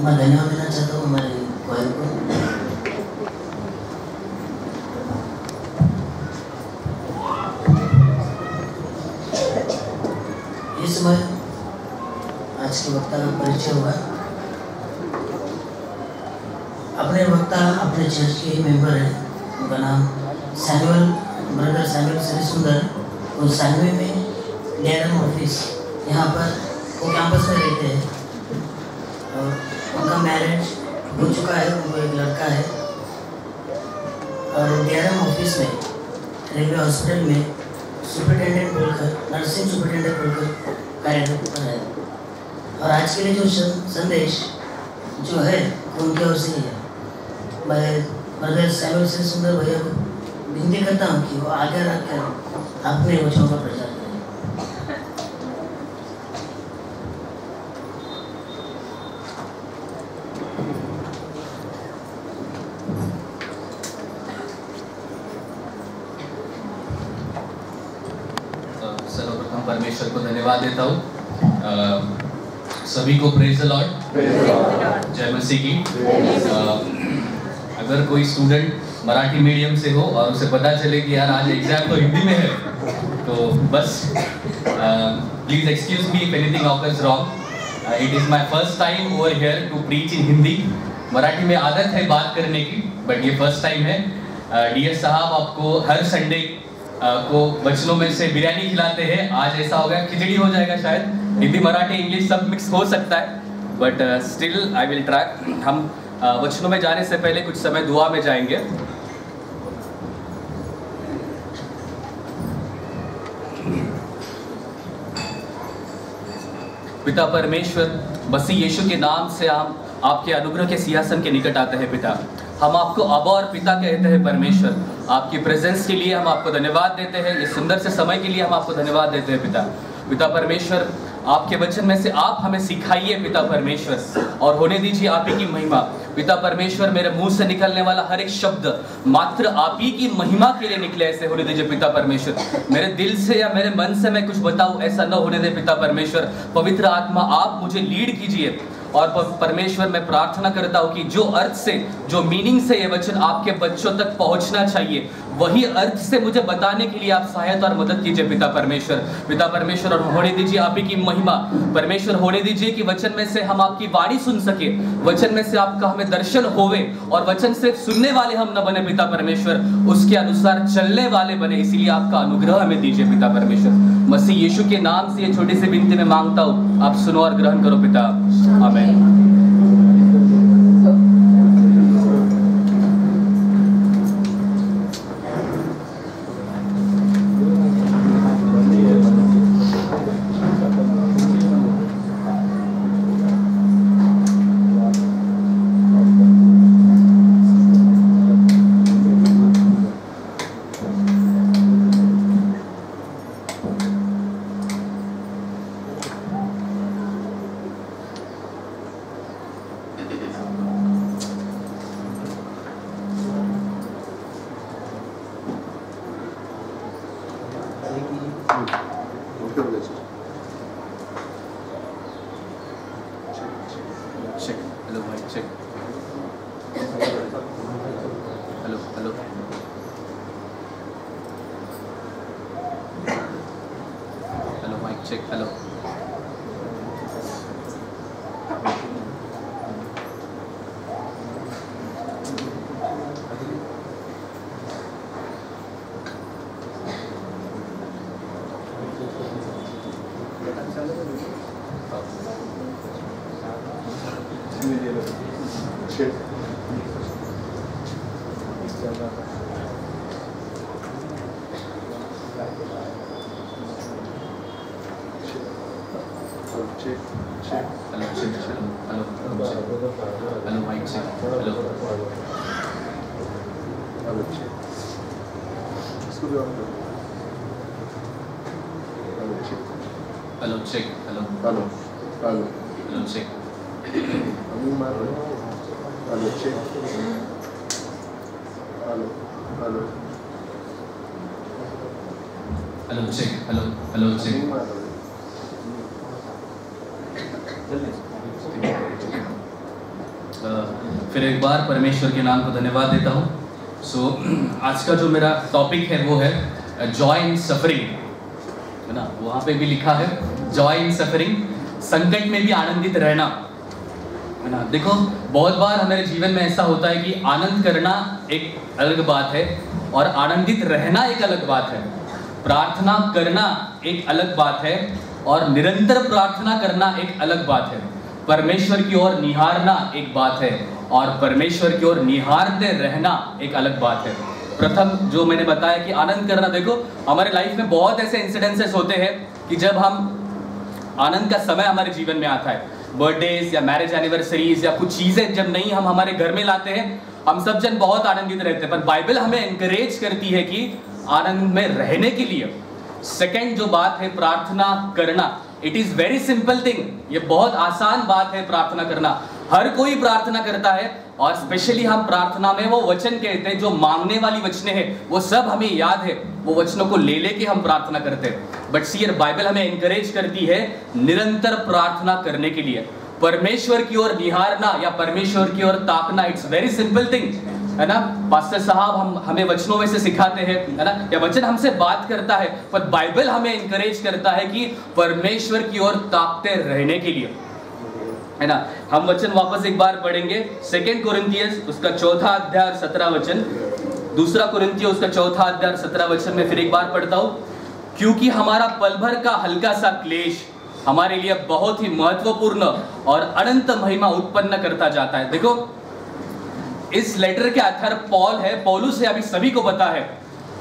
मैं धन्यवाद देना चाहता हूँ हमारे क्वायर को। इस समय आज के वक्ता का परिचय हुआ। अपने वक्ता अपने चर्च के मेंबर हैं, उनका नाम सैमुअल, ब्रदर सैमुअल श्री सुंदर। वो सानवे में डेरम ऑफिस यहाँ पर वो कैंपस में रहते हैं और उनका मैरिज हो चुका है, उनको एक लड़का है और डेरम ऑफिस में रेलवे हॉस्पिटल में सुपरिटेंडेंट बोलकर, नर्सिंग सुपरिटेंडेंट बोलकर कार्यरत है। और आज के लिए जो संदेश जो है उनकी ओर से ही है। मैं ब्रदर सैमुअल श्री सुंदर भैया को विनती करता हूँ कि वो आगे रखकर अपने वचनों का प्रचार करें। सर्वप्रथम परमेश्वर को धन्यवाद देता हूँ। सभी को प्रेज द लॉर्ड, जय मसीह की। अगर कोई स्टूडेंट मराठी मीडियम से हो और उसे पता चले कि यार आज एग्जाम तो हिंदी में है, तो बस please excuse me if anything occurs wrong. It is my first time over here to preach in Hindi. Marathi में आदत है बात करने की, बट ये फर्स्ट टाइम है। डीएस साहब आपको हर संडे को वचनों में से बिरयानी खिलाते हैं। आज ऐसा हो गया खिचड़ी हो जाएगा शायद। हिंदी मराठी इंग्लिश सब मिक्स हो सकता है, but still I will try. हम वचनों में जाने से पहले कुछ समय दुआ में जाएंगे। पिता परमेश्वर, मसीह यीशु के नाम से हम आपके अनुग्रह के सिंहासन के निकट आते हैं। पिता, हम आपको अबा और पिता कहते हैं। परमेश्वर, आपकी प्रेजेंस के लिए हम आपको धन्यवाद देते हैं। इस सुंदर से समय के लिए हम आपको धन्यवाद देते हैं। पिता परमेश्वर, आपके वचन में से आप हमें सिखाइए पिता परमेश्वर, और होने दीजिए आप ही की महिमा। पिता परमेश्वर, मेरे मुंह से निकलने वाला हर एक शब्द मात्र आप ही की महिमा के लिए निकले, ऐसे होने दीजिए पिता परमेश्वर। मेरे दिल से या मेरे मन से मैं कुछ बताऊं, ऐसा न होने दे पिता परमेश्वर। पवित्र आत्मा, आप मुझे लीड कीजिए। और परमेश्वर, मैं प्रार्थना करता हूँ कि जो अर्थ से, जो मीनिंग से ये वचन आपके बच्चों तक पहुंचना चाहिए, वही अर्थ से मुझे बताने के लिए आप सहायता और मदद कीजिए पिता परमेश्वर। पिता परमेश्वर, और होने दीजिए आप ही की महिमा। परमेश्वर, होने दीजिए कि वचन में से हम आपकी वाणी सुन सके, वचन में से आपका हमें दर्शन होवे, और वचन से सुनने वाले हम न बने पिता परमेश्वर, उसके अनुसार चलने वाले बने। इसीलिए आपका अनुग्रह हमें दीजिए पिता परमेश्वर। मसीह यीशु के नाम से ये छोटी सी विनती में मांगता हूँ, आप सुनो और ग्रहण करो पिता, आमीन। फिर एक बार परमेश्वर के नाम को धन्यवाद देता हूँ। आज का जो मेरा टॉपिक है वो है जॉय इन सफरिंग, है ना। वहाँ पे भी लिखा है जॉय इन सफरिंग, संकट में भी आनंदित रहना, है ना। देखो बहुत बार हमारे जीवन में ऐसा होता है कि आनंद करना एक अलग बात है और आनंदित रहना एक अलग बात है। प्रार्थना करना एक अलग बात है और निरंतर प्रार्थना करना एक अलग बात है। परमेश्वर की ओर निहारना एक बात है और परमेश्वर की ओर निहारते रहना एक अलग बात है। प्रथम जो मैंने बताया कि आनंद करना, देखो हमारे लाइफ में बहुत ऐसे इंसिडेंसेस होते हैं कि जब हम आनंद का समय हमारे जीवन में आता है, बर्थडेज या मैरिज एनिवर्सरीज या कुछ चीज़ें जब नहीं हम हमारे घर में लाते हैं, हम सब जन बहुत आनंदित रहते हैं। पर बाइबल हमें एनकरेज करती है कि आनंद में रहने के लिए सेकंड जो बात है प्रार्थना करना। It is very simple thing, ये बहुत आसान बात है प्रार्थना करना। हर कोई प्रार्थना करता है और स्पेशली हम प्रार्थना में वो वचन कहते हैं जो मांगने वाली वचने हैं, वो सब हमें याद है, वो वचनों को ले लेके हम प्रार्थना करते हैं। बट सी बाइबल हमें एनकरेज करती है निरंतर प्रार्थना करने के लिए, परमेश्वर की ओर निहारना या परमेश्वर की ओर ताकना। इट्स वेरी सिंपल थिंग, है ना। पास्टर साहब हमें वचनों में से सिखाते हैं, है ना, या वचन हमसे बात करता है, पर बाइबल हमें एनकरेज करता है कि परमेश्वर की ओर ताकते रहने के लिए, है ना। हम वचन वापस एक बार पढ़ेंगे, 2 कोरिन्थियंस उसका 4 अध्याय 17 वचन, 2 कोरिन्थियों उसका 4 अध्याय 17 वचन में फिर एक बार पढ़ता हूं। क्योंकि हमारा पल भर का हल्का सा क्लेश हमारे लिए बहुत ही महत्वपूर्ण और अनंत महिमा उत्पन्न करता जाता है। देखो इस लेटर के आधार पॉल है, पौलुस है, अभी सभी को पता है।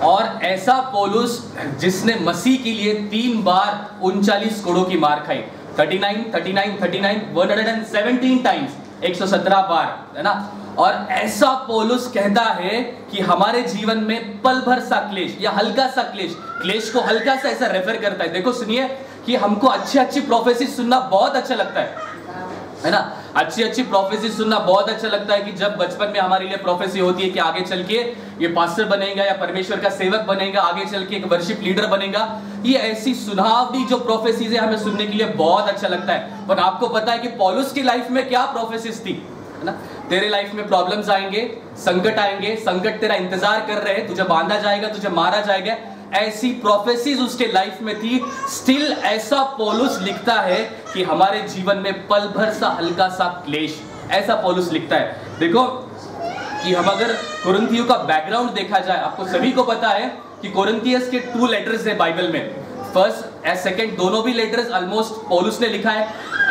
और ऐसा पौलुस जिसने मसीह के लिए 3 बार 39 कोड़ों की मार खाई, 39 39 39 117 टाइम्स, 117 बार, है ना। और ऐसा पौलुस कहता है कि हमारे जीवन में पल भर सा क्लेश या हल्का सा क्लेश, क्लेश को हल्का सा ऐसा रेफर करता है। देखो सुनिए कि हमको अच्छी प्रोफेसी सुनना बहुत अच्छा लगता है ना। अच्छी प्रोफेसी सुनना बहुत अच्छा लगता है कि जब बचपन में हमारे लिए प्रोफेसी होती है कि आगे चल के ये पास्टर बनेगा या परमेश्वर का सेवक बनेगा, आगे चल के एक वर्शिप लीडर बनेगा। ये ऐसी सुनावनी जो प्रोफेसीज है हमें सुनने के लिए बहुत अच्छा लगता है। पर आपको पता है कि पौलुस की लाइफ में क्या प्रोफेसीज थी, है ना। तेरे लाइफ में प्रॉब्लम्स आएंगे, संकट आएंगे, संकट तेरा इंतजार कर रहे हैं, तुझे बांधा जाएगा, तुझे मारा जाएगा, ऐसी प्रोफेसीज उसके लाइफ में थी। स्टिल ऐसा पौलुस लिखता है कि हमारे जीवन में पल भर सा हल्का सा क्लेश, ऐसा पौलुस लिखता है। देखो कि हम अगर कोरिन्थियों का बैकग्राउंड देखा जाए, आपको सभी को पता है कि कोरिन्थियंस के 2 लेटर्स है बाइबल में, फर्स्ट एंड सेकंड, दोनों भी लेटर्स ऑलमोस्ट पौलुस ने लिखा है।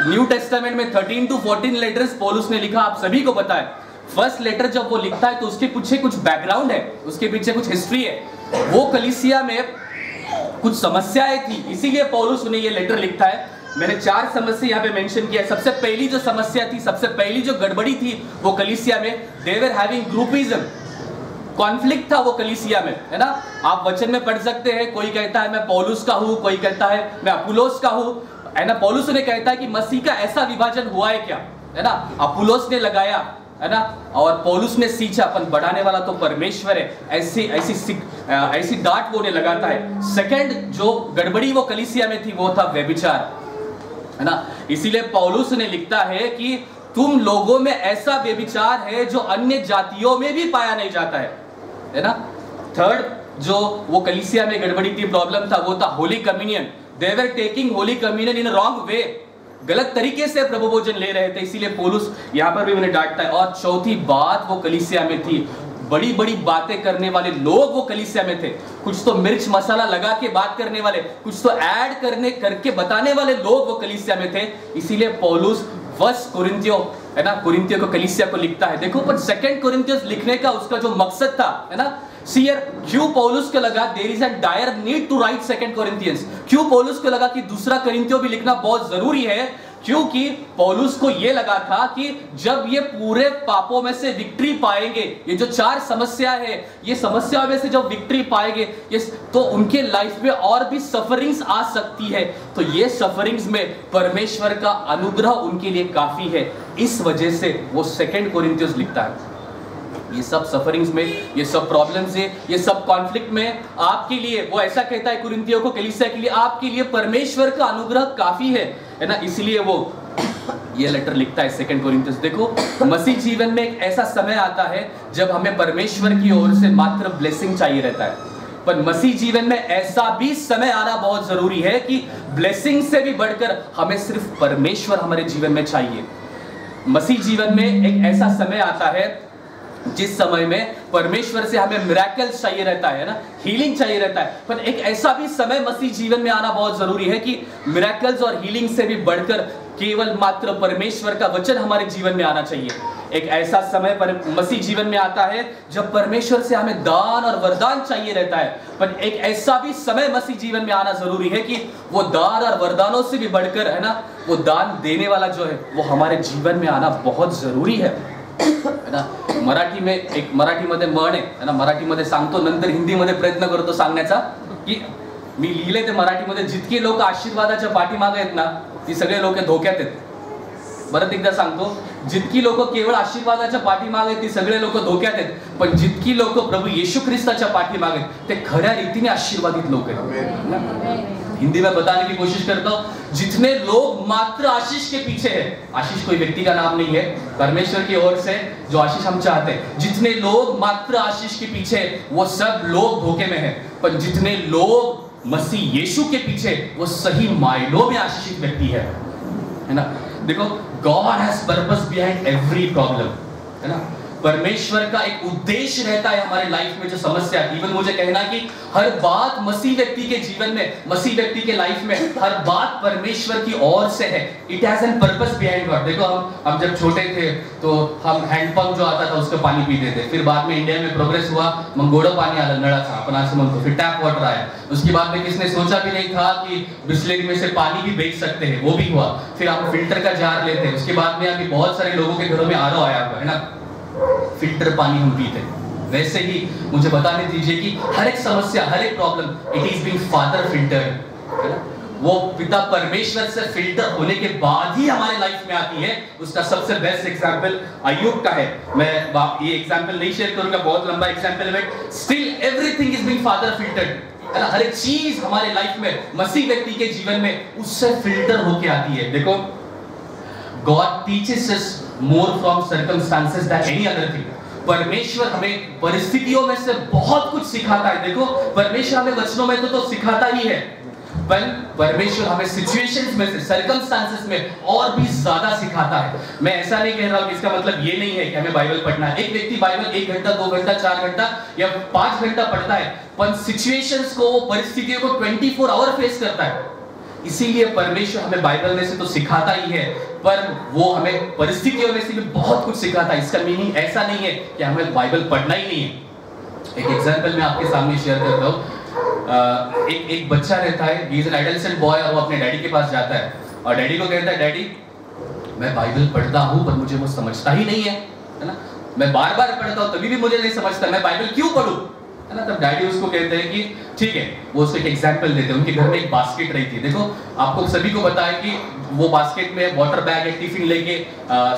न्यू टेस्टामेंट में 13 to 14 लेटर्स पौलुस ने लिखा, आप सभी को पता है। फर्स्ट लेटर जब वो लिखता है तो उसके पीछे कुछ बैकग्राउंड है, उसके पीछे कुछ हिस्ट्री है। वो कलीसिया में कुछ समस्याएं थी, इसीलिए पौलुस उन्हें ये लेटर लिखता है। मैंने 4 समस्या यहाँ पे मेंशन किया। सबसे पहली जो समस्या थी, सबसे पहली जो गड़बड़ी थी वो कलीसिया में, दे वर हैविंग ग्रुपिज्म, कॉन्फ्लिक्ट था वो कलीसिया में, है ना। आप वचन में पढ़ सकते हैं, कोई कहता है मैं पौलुस का हूं, कोई कहता है मैं अपुलोस का हूं, है ना। पौलुस ने कहता है कि मसीह का ऐसा विभाजन हुआ है क्या, है ना। अपुलोस ने लगाया, है ना, और पौलुस ने सींचा, अपन बढ़ाने वाला तो परमेश्वर है, ऐसी डांट वो ने लगाता है। सेकंड जो गड़बड़ी वो कलीसिया में थी वो था व्यभिचार, है ना। इसीलिए पौलुस ने लिखता है कि तुम लोगों में ऐसा व्यभिचार है जो अन्य जातियों में भी पाया नहीं जाता है ना। थर्ड जो वो कलीसिया में गड़बड़ी थी, प्रॉब्लम था, वो था holy communion. They were taking holy communion in wrong way, गलत तरीके से प्रभु भोजन ले रहे थे, इसीलिए पौलुस यहाँ पर भी उन्हें डांटता है। और चौथी बात वो कलीसिया में थी, बड़ी बड़ी बातें करने वाले लोग वो कलीसिया में थे। कुछ तो मिर्च मसाला लगा के बात करने वाले, कुछ तो ऐड करके बताने वाले लोग वो कलीसिया में थे। इसीलिए पौलुस फर्स्ट कोरिन्थियों, है ना, कोरिन्थियों को कलीसिया को लिखता है। देखो पर 2 कोरिन्थियंस लिखने का उसका जो मकसद था, है ना, सी यार क्यों पौलुस को लगा there is a dire need to write 2 Corinthians, क्यों पौलुस को लगा कि दूसरा कोरिन्थियों भी लिखना बहुत जरूरी है, क्योंकि पौलुस को यह लगा था कि जब ये पूरे पापों में से विक्ट्री पाएंगे, ये जो 4 समस्या है, ये समस्या में से जब विक्ट्री पाएंगे तो उनके लाइफ में और भी सफरिंग्स आ सकती है। तो ये सफरिंग्स में परमेश्वर का अनुग्रह उनके लिए काफी है। इस वजह से वो 2 कोरिन्थियंस लिखता है। ये सब सफरिंग्स में, ये सब प्रॉब्लम्स है, ये सब कॉन्फ्लिक्ट में आपके लिए, वो ऐसा कहता है कुरिन्थियों को, कलीसिया के लिए, आपके लिए परमेश्वर का अनुग्रह काफी है ना। इसलिए वो ये लेटर लिखता है 2 कोरिन्थियंस। देखो मसीह जीवन में एक ऐसा समय आता है जब हमें परमेश्वर की ओर से मात्र ब्लेसिंग चाहिए रहता है, पर मसीह जीवन में ऐसा भी समय आना बहुत जरूरी है कि ब्लेसिंग से भी बढ़कर हमें सिर्फ परमेश्वर हमारे जीवन में चाहिए। मसीह जीवन में एक ऐसा समय आता है जिस समय में परमेश्वर से हमें मिरेकल्स चाहिए रहता है ना, हीलिंग चाहिए रहता है, पर एक ऐसा भी समय मसीह जीवन में आना बहुत जरूरी है कि मिरेकल्स और हीलिंग से भी बढ़कर केवल मात्र परमेश्वर का वचन हमारे जीवन में आना चाहिए। एक ऐसा समय पर मसीह जीवन में आता है जब परमेश्वर से हमें दान और वरदान चाहिए रहता है, पर एक ऐसा भी समय मसीह जीवन में आना जरूरी है कि वो दान और वरदानों से भी बढ़कर है ना, वो दान देने वाला जो है वो हमारे जीवन में आना बहुत जरूरी है ना। मराठीमध्ये म्हण आहे ना, मराठीमध्ये सांगतो नंतर हिंदीमध्ये प्रयत्न करतो सांगण्याचा की मी लिहिले ते मराठीमध्ये, जितकी लोक आशीर्वादाच्या पाठीमागे आहेत ना ती सगळे लोक धोक्यात आहेत। परत एकदा सांगतो, जितकी लोक केवळ आशीर्वादाच्या पाठीमागे ती सगळे लोक धोक्यात आहेत, पण जितकी लोक प्रभु येशू ख्रिस्ताच्या पाठीमागे ते खऱ्या रीतीने आशीर्वादित लोक आहेत। हिंदी में बताने की कोशिश करता हूं, जितने लोग मात्र आशीष के पीछे हैं, आशीष कोई व्यक्ति का नाम नहीं है, परमेश्वर की ओर से जो आशीष हम चाहते हैं, जितने लोग मात्र आशीष के पीछे वो सब लोग धोखे में हैं, पर जितने लोग मसीह यीशु के पीछे वो सही मायनों में आशीषित व्यक्ति है ना। देखो God has purpose behind every problem, है ना। परमेश्वर का एक उद्देश्य रहता है हमारे लाइफ में जो समस्या है। इवन मुझे कहना कि हर बात मसीह व्यक्ति के जीवन में, मसीह व्यक्ति के लाइफ में हर बात परमेश्वर की ओर से है। It has an purpose behind God. देखो हम जब छोटे थे तो हम हैंडपंप जो आता था उसका पानी पीते थे, फिर बाद में इंडिया में प्रोग्रेस हुआ, मंगोड़ो पानी आला नळाचा अपन असं म्हणतो, फिर टैप वाटर आया। उसके बाद में किसने सोचा भी नहीं था कि बिस्लेरी में से पानी भी बेच सकते हैं, वो भी हुआ। फिर हम फिल्टर का जार लेते हैं, उसके बाद में अभी बहुत सारे लोगों के घरों में आरओ आया हुआ है ना, फिल्टर पानी हम पीते हैं। वैसे ही मुझे बताने दीजिए कि हर एक समस्या, हर एक problem it is being father filter, वो पिता परमेश्वर से फिल्टर होने के बाद ही हमारे लाइफ में आती है। उसका सबसे बेस्ट एग्जांपल अय्यूब का है। मैं ये एग्जांपल नहीं शेयर करूंगा, बहुत लंबा एग्जांपल है, still everything is being further filtered. हर एक चीज हमारे लाइफ में मसीह व्यक्ति के जीवन में उससे फिल्टर होके आती है। देखो God teaches us more from circumstances than any other thing. परमेश्वर हमें परिस्थितियों में से बहुत कुछ सिखाता है। देखो परमेश्वर हमें वचनों में तो सिखाता ही है, पर परमेश्वर हमें सिचुएशंस में से, सर्कमस्टांसेस में और भी ज्यादा सिखाता है। मैं ऐसा नहीं कह रहा हूं कि इसका मतलब ये नहीं है कि हमें बाइबल पढ़ना है। एक व्यक्ति बाइबल 1 घंटा 2 घंटा 4 घंटा या 5 घंटा पढ़ता है, पर सिचुएशंस को, परिस्थितियों को 24 आवर फेस करता है। इसीलिए परमेश्वर हमें बाइबल में से तो सिखाता ही है, पर वो हमें परिस्थितियों में से भी बहुत कुछ सिखाता है। इसका मीनिंग ऐसा नहीं है कि हमें बाइबल पढ़ना ही नहीं है। एक एग्जांपल मैं आपके सामने शेयर करता हूँ। एक बच्चा रहता है, he is an adolescent boy, और वो अपने डैडी के पास जाता है और डैडी को कहता है, डैडी मैं बाइबल पढ़ता हूँ पर मुझे वो समझता ही नहीं है ना, मैं बार बार पढ़ता हूँ तभी भी मुझे नहीं समझता, मैं बाइबल क्यों पढ़ूं, है ना। तब डैडी उसको कहते हैं कि ठीक है, वो उसको एक एग्जांपल देते हैं। उनके घर में एक बास्केट रही थी। देखो आपको सभी को पता है कि वो बास्केट में वाटर बैग या टिफिन लेके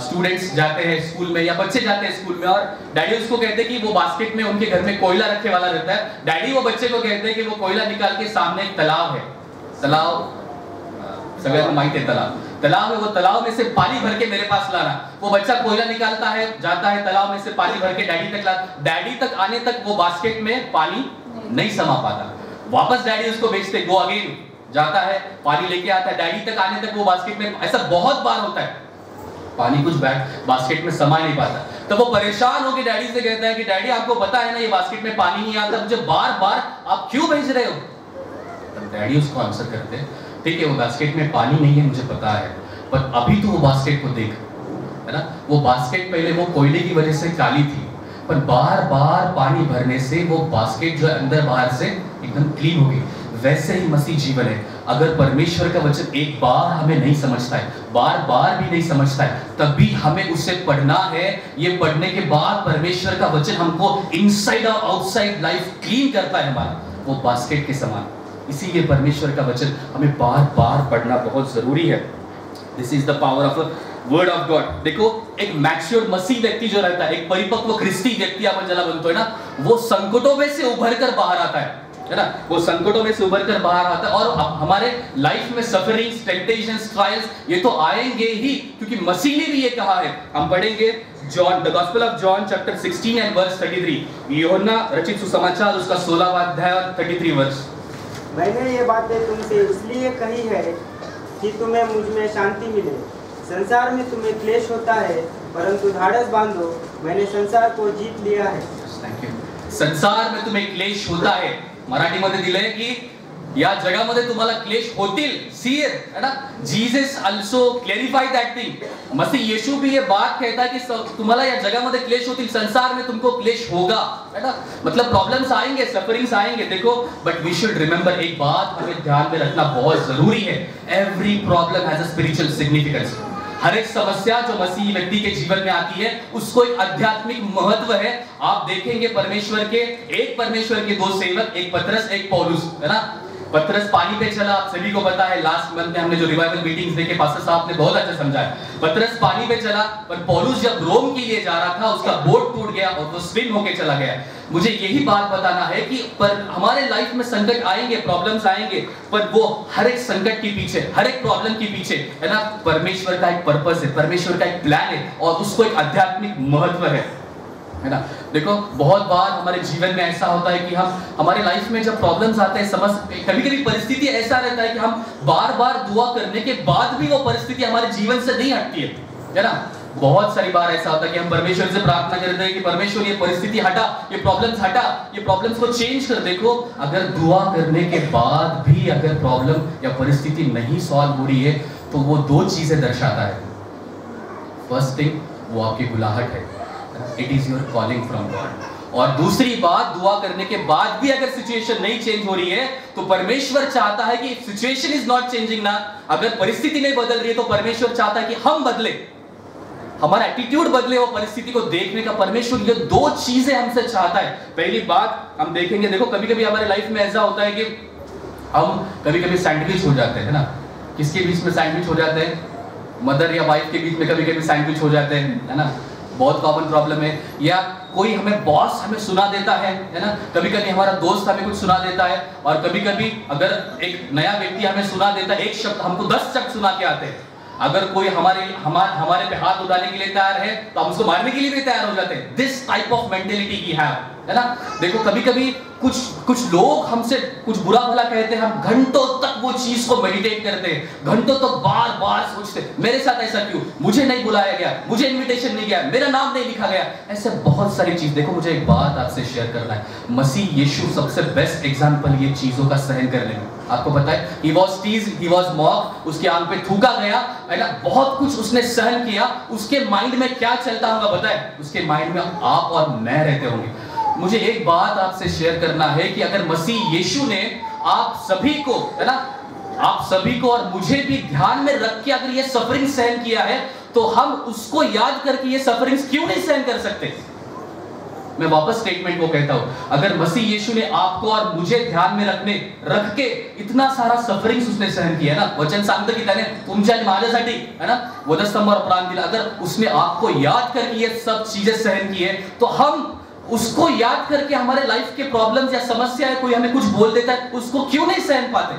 स्टूडेंट्स जाते हैं स्कूल में या बच्चे जाते हैं स्कूल में, और डैडी उसको कहते हैं कि वो बास्केट में उनके घर में कोयला रखे वाला रहता है। डैडी वो बच्चे को कहते हैं कि वो कोयला निकाल के सामने एक तालाब है, तालाब सगळ्यांना माहिती है, तालाब है, वो तालाब में से पानी भर के मेरे पास लाना। वो बच्चा कोयला निकालता है, जाता है तालाब में से पानी भर के डैडी तक लाता। डैडी तक आने तक वो बास्केट में पानी नहीं समा पाता। वापस डैडी उसको भेजते, गो अगेन, जाता है पानी लेके आता है, डैडी तक आने तक वो बास्केट में, ऐसा बहुत बार होता है, पानी कुछ बास्केट में समा नहीं पाता। तो वो परेशान होकर डैडी से कहता है कि डैडी आपको पता है ना ये बास्केट में पानी नहीं आता, मुझे बार बार आप क्यों भेज रहे हो। तब डैडी उसको आंसर करते हैं, ठीक है वो बास्केट में पानी नहीं है मुझे पता है, पर अभी तो वो बास्केट को देख, है ना। वो बास्केट पहले वो कोयले की वजह से काली थी, पर बार बार पानी भरने से वो बास्केट जो अंदर बाहर से एकदम क्लीन हो गई। वैसे ही मसीह जीवन है। अगर परमेश्वर का वचन एक बार हमें नहीं समझता है, बार बार भी नहीं समझता है, तब भी हमें उसे पढ़ना है। ये पढ़ने के बाद परमेश्वर का वचन हमको इनसाइड और आउटसाइड लाइफ क्लीन करता है हमारा, वो बास्केट के समान। इसीलिए परमेश्वर का वचन हमें बार बार पढ़ना बहुत जरूरी है। This is the power of word of God. देखो एक मैच्योर मसीह व्यक्ति जो रहता है, एक परिपक्व ख्रिस्ती व्यक्ति अपन ज्याला बनतो है ना, वो संकटों में से उभर कर बाहर आता है। है ना, वो संकटों में से उभर कर बाहर आता है। और हमारे लाइफ में सफरिंग्स, टेम्पटेशंस, ट्रायल्स ये तो आएंगे ही, क्योंकि मसीह ने भी ये कहा है। हम पढ़ेंगे John, the gospel of John chapter 16 and verse 33, यूहन्ना रचित सुसमाचार उसका 16वां अध्याय और 33 वर्स। मैंने ये बातें तुमसे इसलिए कही है कि तुम्हें मुझ में शांति मिले। संसार में तुम्हें क्लेश होता है, परंतु धाड़स बांधो, मैंने संसार को जीत लिया है। Thank you. संसार में तुम्हें क्लेश होता है, मराठीमध्ये दिलंय की या जगामध्ये तुम्हाला क्लेश होतील, सीर है ना। Jesus also clarify that thing. मसीह यीशु भी ये बात कहता है कि तुम्हाला या जगामध्ये क्लेश होतील, संसार में तुमको क्लेश होगा, है ना। मतलब प्रॉब्लम्स आएंगे, सफरिंग्स आएंगे, देखो, बट वी शुड रिमेंबर, एक बात हमें ध्यान में रखना बहुत जरूरी है, every problem has a spiritual significance. हर एक समस्या जो मसीही व्यक्ति के जीवन में आती है उसको एक आध्यात्मिक महत्व है। आप देखेंगे परमेश्वर के दो सेवक, एक पतरस एक पौलुस, है ना। पतरस पानी पे चला, आप सभी को पता है, लास्ट मंथ में हमने जो रिवाइवल मीटिंग्स देखे, पास्टर साहब ने बहुत अच्छा समझाया। पतरस पानी पे चला, पर पौलुस जब रोम के लिए जा रहा था उसका बोट टूट गया और वो स्विम होके चला गया। मुझे यही बात बताना है कि पर हमारे लाइफ में संकट आएंगे, प्रॉब्लम्स आएंगे, पर वो हर एक संकट के पीछे, हर एक प्रॉब्लम के पीछे, है ना, परमेश्वर का एक पर्पस है, परमेश्वर का एक प्लान है और उसको एक आध्यात्मिक महत्व है ना। देखो, बहुत बार हमारे जीवन में ऐसा होता है कि हम हमारे लाइफ में जब प्रॉब्लम्स आते हैं, कभी-कभी परिस्थिति ऐसा रहता है कि हम बार-बार दुआ करने के बाद भी वो परिस्थिति हमारे जीवन से नहीं हटती है ना। बहुत सारी बार ऐसा होता है कि हम परमेश्वर से प्रार्थना करते हैं कि परमेश्वर ये परिस्थिति हटा, ये प्रॉब्लम्स हटा, ये प्रॉब्लम्स को चेंज कर। देखो, अगर दुआ करने के बाद भी अगर प्रॉब्लम या परिस्थिति नहीं सॉल्व हो रही है तो वो दो चीजें दर्शाता है। फर्स्ट थिंग, वो आपकी बुलाहट है, it is your calling from God. और दूसरी बात, दुआ करने के बाद भी अगर सिचुएशन नहीं चेंज हो रही है तो परमेश्वर चाहता है कि सिचुएशन इज नॉट चेंजिंग ना, अगर परिस्थिति नहीं बदल रही है तो परमेश्वर चाहता है कि हम बदले, हमारा एटीट्यूड बदले, वो परिस्थिति को देखने का। परमेश्वर ये दो चीजें हमसे चाहता है। पहली बात हम देखेंगे, देखो, कभी-कभी हमारे लाइफ में ऐसा होता है कि हम कभी-कभी सैंडविच हो जाते हैं ना। किसके बीच में सैंडविच हो जाते हैं? मदर या वाइफ के बीच में कभी-कभी सैंडविच हो जाते हैं, है ना। बहुत कॉमन प्रॉब्लम है। या कोई हमें बॉस हमें सुना देता है ना। कभी-कभी हमारा दोस्त हमें कुछ सुना देता है, और कभी-कभी अगर एक नया व्यक्ति हमें सुना देता है एक शब्द, हमको 10 शब्द सुना के आते हैं। अगर कोई हमारे पे हाथ उठाने के लिए तैयार है तो हम उसको मारने के लिए भी तैयार हो जाते हैं। This type of mentality we have, है ना। देखो, कभी-कभी कुछ लोग हमसे कुछ बुरा भला कहते हैं, हम घंटों तक वो चीज को मेडिटेट करते हैं, घंटों तक बार-बार सोचते हैं, मेरे साथ ऐसा क्यों, मुझे नहीं बुलाया गया, मुझे इनविटेशन नहीं गया, मेरा नाम नहीं लिखा गया, ऐसे बहुत सारी चीज। देखो, मुझे एक बात आपसे शेयर करना है, मसीह यीशु सबसे बेस्ट एग्जांपल ये चीजों का सहन करने में। आपको पता है, he was teased, he was mocked, उसके आंख पे थूका गया, है ना, बहुत कुछ उसने सहन किया। उसके माइंड में क्या चलता होगा पता है? उसके माइंड में आप और मैं रहते होंगे। मुझे एक बात आपसे शेयर करना है कि अगर मसीह यीशु ने आप सभी को, है ना, आप सभी को और मुझे भी ध्यान में रख के अगर ये सफरिंग सहन किया है तो हम उसको याद करके ये सफरिंग्स क्यों नहीं सहन कर सकते? मैं वापस स्टेटमेंट को कहता हूं, अगर मसीह यीशु ने आपको और मुझे ध्यान में रख के इतना सारा सफरिंग्स उसने सहन किया ना, वचन सांगतं की त्याने तुमच्या माझ्यासाठी, है ना, वधस्तंभावर प्राण दिला, अगर उसने आपको याद करके ये सब चीजें सहन की है तो हम उसको याद करके हमारे लाइफ के प्रॉब्लम्स या समस्या है, कोई हमें कुछ बोल देता है, उसको क्यों नहीं सहन पाते,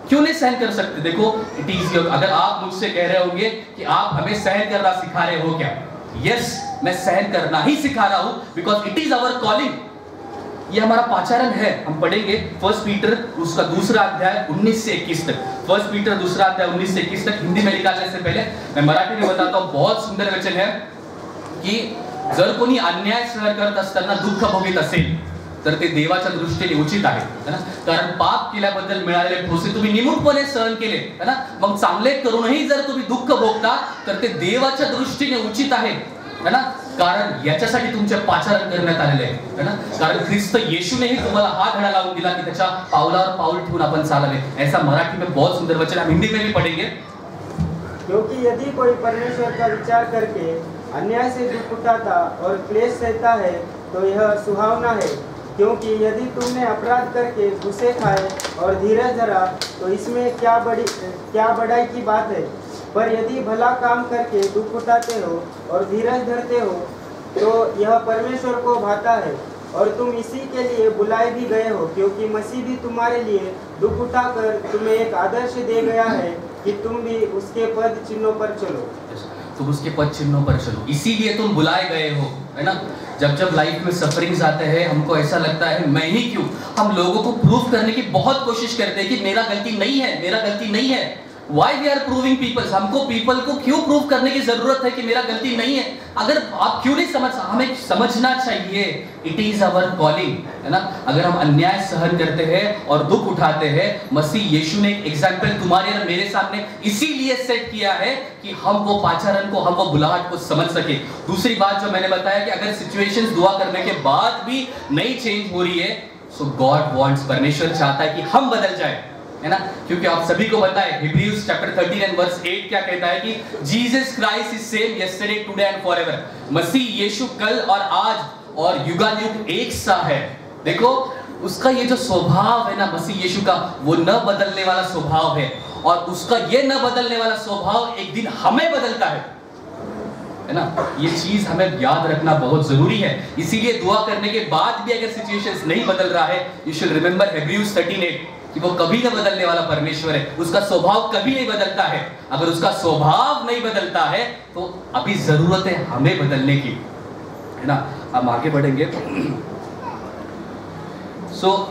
क्यों नहीं सहन कर सकते? देखो, इट इज योर, अगर आप मुझसे कह रहे होंगे कि आप हमें सहन करना सिखा रहे हो क्या? यस, मैं सहन करना ही सिखा रहा हूं, because it is our calling. ये हमारा पाचारण है। हम पढ़ेंगे 1 पीटर उसका 2रा अध्याय 19 से 21 तक। 1 पीटर 2रा अध्याय 19 से 21 तक। हिंदी में निकालने से पहले मैं मराठी में बताता हूं। बहुत सुंदर वचन है की जर कोणी अन्याय सहन करत असताना दुःख भोगीत असेल तर ते देवाच्या दृष्टीने उचित आहे, है ना, कारण पाप केल्याबद्दल मिळालेले ठोसे तुम्ही निमूटपणे सहन केले, है ना, मग चांगले करूनही जर तुम्ही दुःख भोगता तर ते देवाच्या दृष्टीने उचित आहे, है ना, कारण याच्यासाठी तुमचे पाचारण करण्यात आलेले आहे, है ना, कारण ख्रिस्त येशूनेही तुम्हाला हा धडा लावून दिला की त्याच्या पावलावर पाऊल ठेवून आपण चालावे। ऐसा मराठी में बहुत सुंदर वचन है, हिंदी में भी पढ़ेंगे। क्योंकि यदि कोई परमेश्वर का विचार करके अन्याय से दुख उठाता और क्लेश सहता है तो यह सुहावना है, क्योंकि यदि तुमने अपराध करके गुस्से खाए और धीरज धरा तो इसमें क्या बड़ाई की बात है। पर यदि भला काम करके दुख उठाते हो और धीरज धरते हो तो यह परमेश्वर को भाता है, और तुम इसी के लिए बुलाए भी गए हो, क्योंकि मसीह भी तुम्हारे लिए दुख उठाकर तुम्हें एक आदर्श दे गया है कि तुम भी उसके पद चिन्हों पर चलो। तुम उसके पद चिन्हों पर चलो, इसीलिए तुम बुलाए गए हो, है ना। जब जब लाइफ में सफरिंग्स आते हैं, हमको ऐसा लगता है मैं ही क्यों, हम लोगों को प्रूव करने की बहुत कोशिश करते हैं कि मेरा गलती नहीं है, मेरा गलती नहीं है। Why we are proving people? हमको पीपल को क्यों प्रूव करने की जरूरत है कि मेरा गलती नहीं है? अगर आप क्यों नहीं समझ, हमें समझना चाहिए, इट इज अवर कॉलिंग, है ना। अगर हम अन्याय सहन करते हैं और दुख उठाते हैं, मसीह यीशु ने एक एग्जाम्पल तुम्हारे और मेरे सामने इसीलिए सेट किया है कि हम वो पाचारण को, हम वो बुलाहट को समझ सके। दूसरी बात जो मैंने बताया कि अगर सिचुएशंस दुआ करने के बाद भी नहीं चेंज हो रही है, सो गॉड वांट्स, परमेश्वर चाहता है कि हम बदल जाए, है ना। क्योंकि आप सभी को पता है हिब्रूज चैप्टर 13 एंड वर्स 8 क्या कहता है कि Jesus Christ is same yesterday today and forever. मसीह यीशु कल और आज और युगानुयुग एक सा है। देखो उसका ये जो स्वभाव है ना, मसीह यीशु का, वो न बदलने वाला स्वभाव है, और उसका ये न बदलने वाला स्वभाव एक दिन हमें बदलता है ना। ये चीज हमें याद रखना बहुत जरूरी है। इसीलिए दुआ करने के बाद भी अगर सिचुएशंस नहीं बदल रहा है, यू शुड रिमेंबर हिब्रूज 13:8 कि वो कभी न बदलने वाला परमेश्वर है, उसका स्वभाव कभी नहीं बदलता है। अगर उसका स्वभाव नहीं बदलता है तो अभी जरूरत है हमें बदलने की, है ना। हम आगे बढ़ेंगे।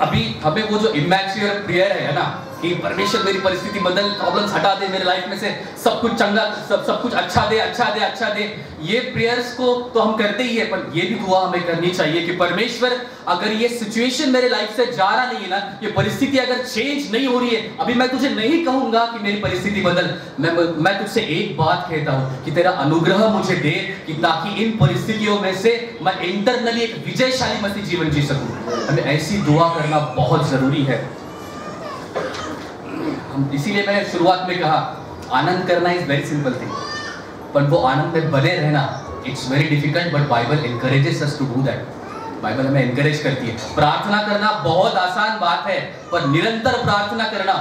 अभी हमें वो जो इमैच्योर प्रेयर है ना, कि परमेश्वर मेरी परिस्थिति बदल, प्रॉब्लम्स हटा दे मेरे लाइफ में से, सब कुछ चंगा, सब कुछ अच्छा दे, अच्छा दे, अच्छा दे, ये प्रेयर्स को तो हम करते ही है, पर ये भी दुआ हमें करनी चाहिए कि परमेश्वर अगर ये सिचुएशन मेरे लाइफ से जा रहा नहीं है ना, ये परिस्थिति अगर चेंज नहीं हो रही है, अभी मैं तुझे नहीं कहूंगा कि मेरी परिस्थिति बदल, मैं तुझसे एक बात कहता हूं कि तेरा अनुग्रह मुझे दे, कि ताकि इन परिस्थितियों में से मैं इंटरनली एक विजयशाली मसीह जीवन जी सकूं। हमें ऐसी दुआ करना बहुत जरूरी है। इसीलिए मैंने शुरुआत में कहा आनंद करना इज वेरी सिंपल थिंग, पर वो आनंद में बने रहना it's very difficult, but Bible encourages us to do that. Bible हमें एनकरेज करती है। प्रार्थना करना बहुत आसान बात है, पर निरंतर प्रार्थना करना,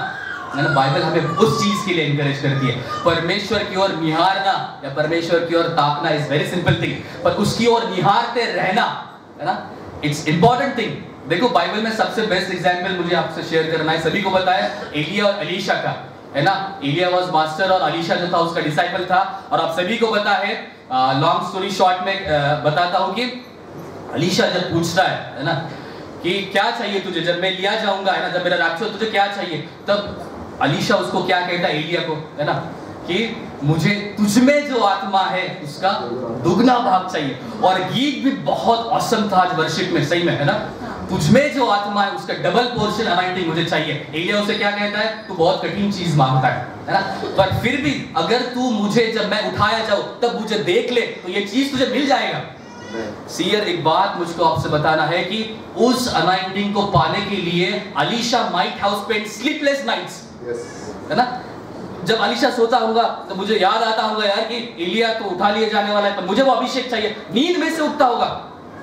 है ना, बाइबल हमें उस चीज के लिए एनकरेज करती है। परमेश्वर की ओर निहारना या परमेश्वर की ओर ताकना इज वेरी सिंपल थिंग, पर उसकी ओर निहारते रहना, है ना, इट्स इंपॉर्टेंट थिंग। देखो बाइबल में सबसे बेस्ट एग्जांपल मुझे आपसे शेयर करना है, सभी को पता है एलिया और अलीशा का, है ना। एलिया वाज मास्टर और अलीशा जो था उसका डिसाइपल था। और आप सभी को पता है, लॉन्ग स्टोरी शॉर्ट में बताता हूं कि अलीशा जब पूछता है ना, कि क्या चाहिए तुझे जब मैं लिया जाऊंगा, है ना, जब मेरा रैप्चर, तुझे क्या चाहिए, तब अलीशा उसको क्या कहता है एलिया को, है ना, कि मुझे तुझमें जो आत्मा है उसका दुगना भाग चाहिए। और गीत भी बहुत ऑसम था आज वर्शिप में, सही में, है ना, तुझमें जो आत्मा है उसका डबल पोर्शन अनाइंटिंग मुझे चाहिए। एलिया उसे क्या कहता है, तू बहुत कठिन चीज मांगता है ना, पर फिर भी अगर तू मुझे, जब मैं उठाया जाऊं तब मुझे देख ले तो ये चीज तुझे मिल जाएगा। सीयर, एक बात मुझको आपसे बताना है कि उस अनाइंटिंग को पाने के लिए अलीशा might have spent sleepless nights, है ना। जब अलीशा सोता होगा तो मुझे याद आता होगा यार कि एलिया तो उठा लिए जाने वाला है, पर मुझे वो अभिषेक चाहिए। नींद में से उठता होगा,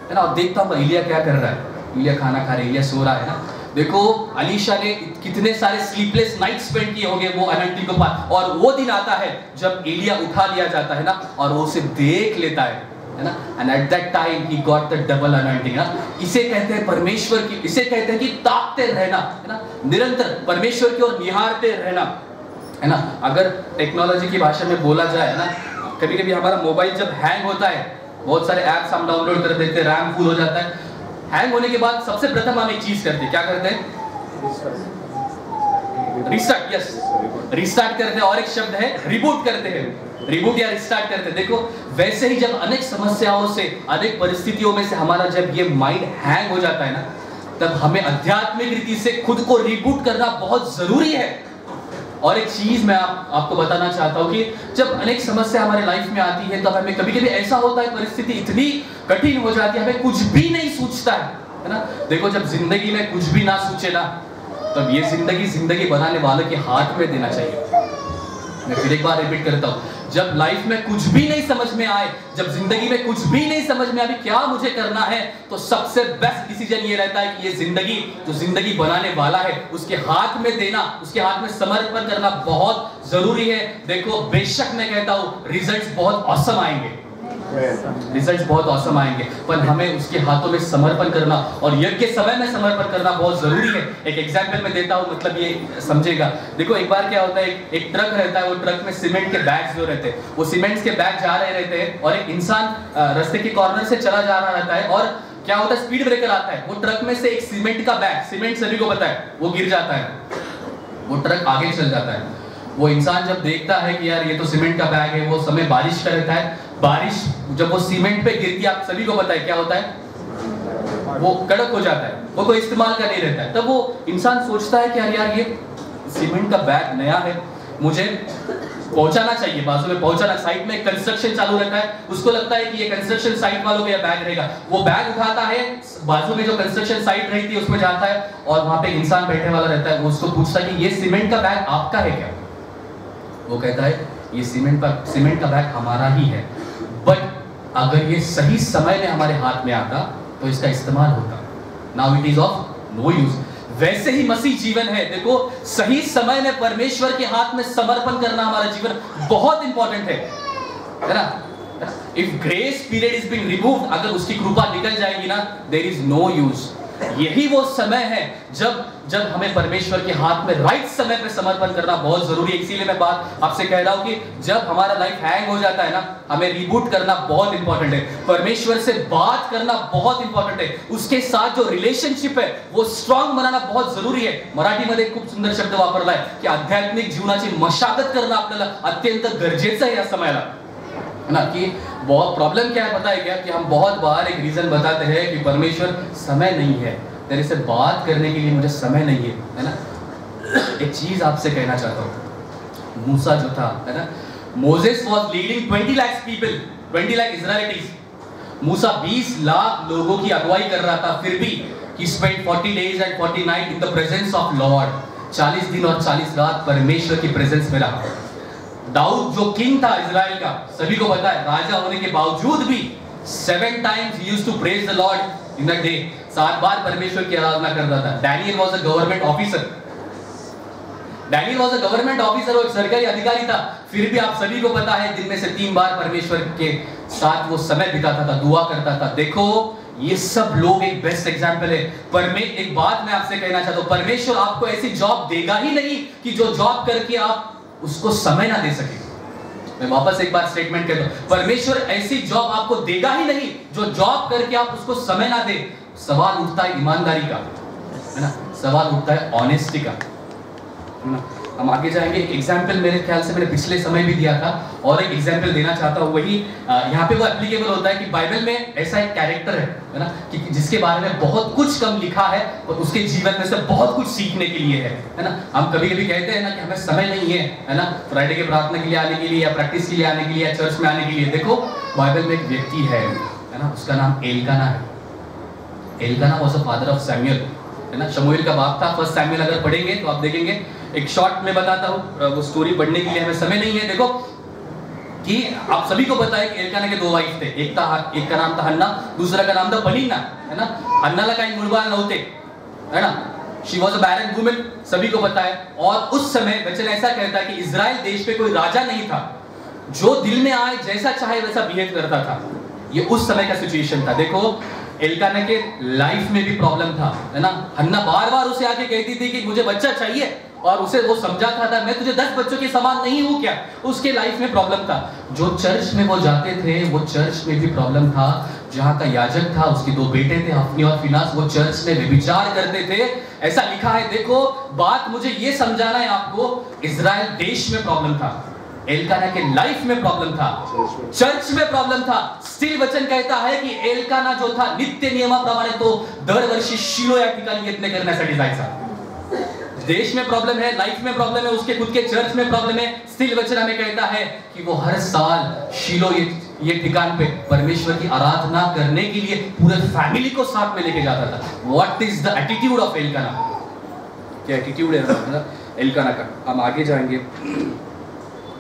है ना, और देखता होगा एलिया क्या कर रहा है, एलिया खाना खा रहा है, एलिया सो रहा है ना। देखो अलीशा ने कितने सारे स्लीपलेस नाइट स्पेंड किए होंगे वो अनाइंटिंग को पार, और वो दिन आता है जब एलिया उठा लिया जाता है ना, और वो उसे देख लेता है ना, and at that time he got the double anointing. इसे कहते हैं परमेश्वर की, इसे कहते हैं कि ताकते रहना, है ना, निरंतर परमेश्वर की ओर निहारते रहना, है ना। अगर टेक्नोलॉजी की भाषा में बोला जाए ना, कभी कभी हमारा मोबाइल जब हैंग होता है, बहुत सारे ऐप्स हम डाउनलोड कर देते हैं, रैम फुल हो जाता है, हैंग होने के बाद सबसे प्रथम हम एक चीज करते हैं, क्या करते हैं, रिस्टार्ट। यस, रिस्टार्ट करते हैं, और एक शब्द है रिबूट करते हैं, रिबूट या रिस्टार्ट करते हैं। देखो वैसे ही जब अनेक समस्याओं से, अनेक परिस्थितियों में से हमारा जब ये माइंड हैंग हो जाता है ना, तब हमें आध्यात्मिक रीति से खुद को रिबूट करना बहुत जरूरी है। और एक चीज मैं आपको बताना चाहता हूं कि जब अनेक समस्या हमारे लाइफ में आती है, तब हमें कभी कभी ऐसा होता है, परिस्थिति इतनी कठिन हो जाती है, हमें कुछ भी नहीं सूझता है ना। देखो जब जिंदगी में कुछ भी ना सूझे ना, तब ये जिंदगी बनाने वाले के हाथ में देना चाहिए। मैं फिर एक बार रिपीट करता हूं, जब लाइफ में कुछ भी नहीं समझ में आए, जब जिंदगी में कुछ भी नहीं समझ में अभी क्या मुझे करना है, तो सबसे बेस्ट डिसीजन ये रहता है कि ये जिंदगी, जो जिंदगी बनाने वाला है, उसके हाथ में देना, उसके हाथ में समर्पण करना बहुत जरूरी है। देखो बेशक मैं कहता हूं रिजल्ट्स बहुत ऑसम आएंगे, रिजल्ट बहुत औसम आएंगे, पर हमें उसके हाथों में समर्पण करना और यज्ञ के समय में समर्पण करना बहुत जरूरी है। एक एग्जाम्पल मैं देता हूँ, मतलब ये समझेगा। देखो एक बार क्या होता है, एक ट्रक रहता है, वो ट्रक में सीमेंट के बैग्स जो रहते हैं, वो सीमेंट के बैग जा रहे रहते हैं और एक इंसान रास्ते के कॉर्नर से चला जा रहा रहता है और क्या होता है, स्पीड ब्रेकर आता है, वो ट्रक में से एक सीमेंट का बैग, सीमेंट सभी को पता है, वो गिर जाता है, वो ट्रक आगे चल जाता है। वो इंसान जब देखता है कि यार ये तो सीमेंट का बैग है, वो समय बारिश का रहता है, बारिश जब वो सीमेंट पे गिरती है, आप सभी को पता है क्या होता है, वो कड़क हो जाता है, वो कोई इस्तेमाल का नहीं रहता है। तब वो इंसान सोचता है कि यार ये सीमेंट का बैग नया है, मुझे पहुंचाना चाहिए, बाजू में पहुंचाना, साइड में कंस्ट्रक्शन चालू रहता है, उसको लगता है कि ये कंस्ट्रक्शन साइट वालों का बैग रहेगा, वो बैग उठाता है, बाजू में जो कंस्ट्रक्शन साइट रहती है उसमें जाता है और वहां पे इंसान बैठे वाला रहता है, वो उसको पूछता है कि ये सीमेंट का बैग आपका है क्या? वो कहता है ये सीमेंट का बैग हमारा ही है, बट अगर ये सही समय में हमारे हाथ में आता तो इसका इस्तेमाल होता, now it is of no use. वैसे ही मसीह जीवन है। देखो सही समय में परमेश्वर के हाथ में समर्पण करना हमारा जीवन बहुत इंपॉर्टेंट है ना। If grace period is being removed, अगर उसकी कृपा निकल जाएगी ना, देयर इज नो यूज। यही वो समय है जब हमें परमेश्वर के हाथ में राइट समय पे समर्पण करना बहुत जरूरी है। इसीलिए मैं बात आपसे कह रहा हूं कि जब हमारा लाइफ हैंग हो जाता है ना, हमें रिबूट करना बहुत इंपॉर्टेंट है, परमेश्वर से बात करना बहुत इंपॉर्टेंट है, उसके साथ जो रिलेशनशिप है वो स्ट्रॉन्ग बनाना बहुत जरूरी है। मराठीमध्ये खूप सुंदर शब्द वापरला है की आध्यात्मिक जीवनाची मशागत करणं आपल्याला अत्यंत गरजेचं आहे या समयाला, है ना। कि बहुत प्रॉब्लम क्या है पता है क्या, कि हम बहुत बार एक रीजन बताते हैं कि परमेश्वर समय नहीं है, तेरे से बात करने के लिए मुझे समय नहीं है ना। एक चीज आपसे कहना चाहता हूँ, मूसा जो था, है ना, Moses was leading 20 lakh people, 20 lakh Israelites. मूसा 20 लाख लोगों की अगुवाई कर रहा था, फिर भी he spent 40 days and 40 nights in the presence of Lord। 40 दिन और 40 रात परमेश्वर की प्रेजेंस में रहा। दाऊद जो किंग था इजराइल का, सभी को पता है, राजा होने के बावजूद भी 7 times he used to praise the Lord in a day। 7 बार परमेश्वर की आराधना करता था। Daniel was a government officer, वो एक सरकारी अधिकारी था, फिर भी आप सभी को पता है दिन में से 3 बार परमेश्वर के साथ वो समय बिताता था, दुआ करता था। देखो ये सब लोग एक बेस्ट एग्जाम्पल है। एक बात मैं आपसे कहना चाहता हूं, परमेश्वर आपको ऐसी जॉब देगा ही नहीं कि जो जॉब करके आप उसको समय ना दे सके। मैं वापस एक बार स्टेटमेंट कहता हूं, परमेश्वर ऐसी जॉब आपको देगा ही नहीं जो जॉब करके आप उसको समय ना दे। सवाल उठता है ईमानदारी का, है ना, सवाल उठता है ऑनेस्टी का, है ना। हम आगे जाएंगे। एक एग्जाम्पल मेरे ख्याल से मैंने पिछले समय भी दिया था और एक एग्जाम्पल देना चाहता हूँ, वही यहाँ पे वो एप्लीकेबल होता है कि बाइबल में ऐसा एक कैरेक्टर है ना, कि जिसके बारे में बहुत कुछ कम लिखा है और उसके जीवन में से बहुत कुछ सीखने के लिए है ना। हम कभी कभी कहते हैं ना कि हमें समय नहीं है ना, फ्राइडे के प्रार्थना के लिए आने के लिए या प्रैक्टिस के लिए आने के लिए या चर्च में आने के लिए। देखो बाइबल में एक व्यक्ति है ना, उसका नाम एलकाना है। Elkanah was the father of Samuel, है ना, शमूएल का बाप था। फर्स्ट सैमुएल अगर पढ़ेंगे तो आप देखेंगे, एक शॉर्ट में बताता हूँ, वो स्टोरी पढ़ने के लिए हमें समय नहीं है। देखो कि आप सभी को पता है कि एलकाना के 2 वाइफ थे, एक का नाम था हन्ना, दूसरा का नाम था पनिन्ना, है ना। हन्नाला काही मुलबाळ नव्हते, है ना, she was a barren woman, सभी को पता है। और उस समय वचन ऐसा कहता है कि इजराइल देश पे कोई राजा नहीं था, जो दिल में आए जैसा चाहे वैसा बिहेव करता था। ये उस समय का सिचुएशन था। देखो एलकाना के लाइफ में भी प्रॉब्लम था, है ना। हन्ना बार बार उसे आके कहती थी कि मुझे बच्चा चाहिए, और उसे वो समझाता था मैं तुझे 10 बच्चों के समान नहीं हूं क्या। उसके लाइफ में प्रॉब्लम था। जो चर्च में वो जाते थे, वो चर्च में भी प्रॉब्लम था। जहां का याजक था, उसके 2 बेटे थे, हफनी और फिनास, वो चर्च में व्यभिचार करते थे। ऐसा लिखा है। देखो बात मुझे ये समझाना है आपको, इजराइल देश में प्रॉब्लम था, एलकाना के लाइफ में प्रॉब्लम था, चर्च में प्रॉब्लम था। स्टिल वचन कहता है कि एलकाना जो था नित्य नियमाप्रमाणे तो दरवर्षी शिलो या ठिकाणी यत्न करण्यासाठी जायचा। देश में प्रॉब्लम है, लाइफ में प्रॉब्लम है, उसके खुद के चर्च में प्रॉब्लम है। स्टिल वचन हमें कहता है कि वो हर साल शिलो ये ठिकान पे परमेश्वर की आराधना करने के लिए पूरे फैमिली को साथ में लेके जाता था। What is the attitude of Elkanah, क्या एटीट्यूड है एलकाना का। हम आगे जाएंगे।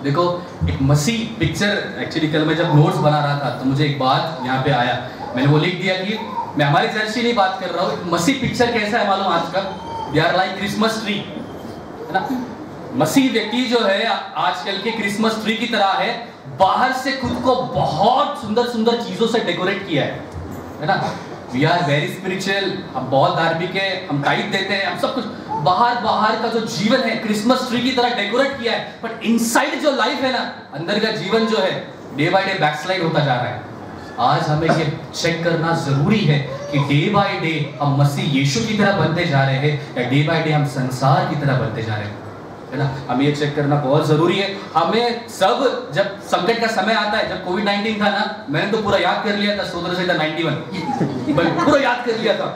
देखो एक मसीह पिक्चर, एक्चुअली कल मैं जब नोट्स बना रहा था तो मुझे एक बात यहाँ पे आया, मैंने वो लिख दिया कि मैं हमारे चर्च की नहीं बात कर रहा हूँ। मसीह पिक्चर कैसा है मालूम आज का, they are like Christmas tree, है ना। मसीह व्यक्ति जो है आजकल के क्रिसमस ट्री की तरह है, बाहर से खुद को बहुत सुंदर सुंदर चीजों से डेकोरेट किया है ना। वी आर वेरी स्पिरिचुअल, हम बहुत धार्मिक है, हम टाइट देते हैं, हम सब कुछ बाहर का जो जीवन है क्रिसमस ट्री की तरह डेकोरेट किया है, बट इनसाइड जो लाइफ है ना, अंदर का जीवन जो है डे बाय डे बैकस्लाइड होता जा रहा है। आज हमें ये चेक करना जरूरी है कि डे बाय डे हम मसीह यीशु की तरह बनते जा रहे हैं या डे बाय डे हम संसार की तरह बनते जा रहे हैं, है ना। हमें ये चेक करना बहुत जरूरी है। हमें सब, जब संकट का समय आता है, जब कोविड-19 था ना, मैंने तो पूरा याद कर लिया था, स्तोत्र संहिता 91 पूरा याद कर लिया था,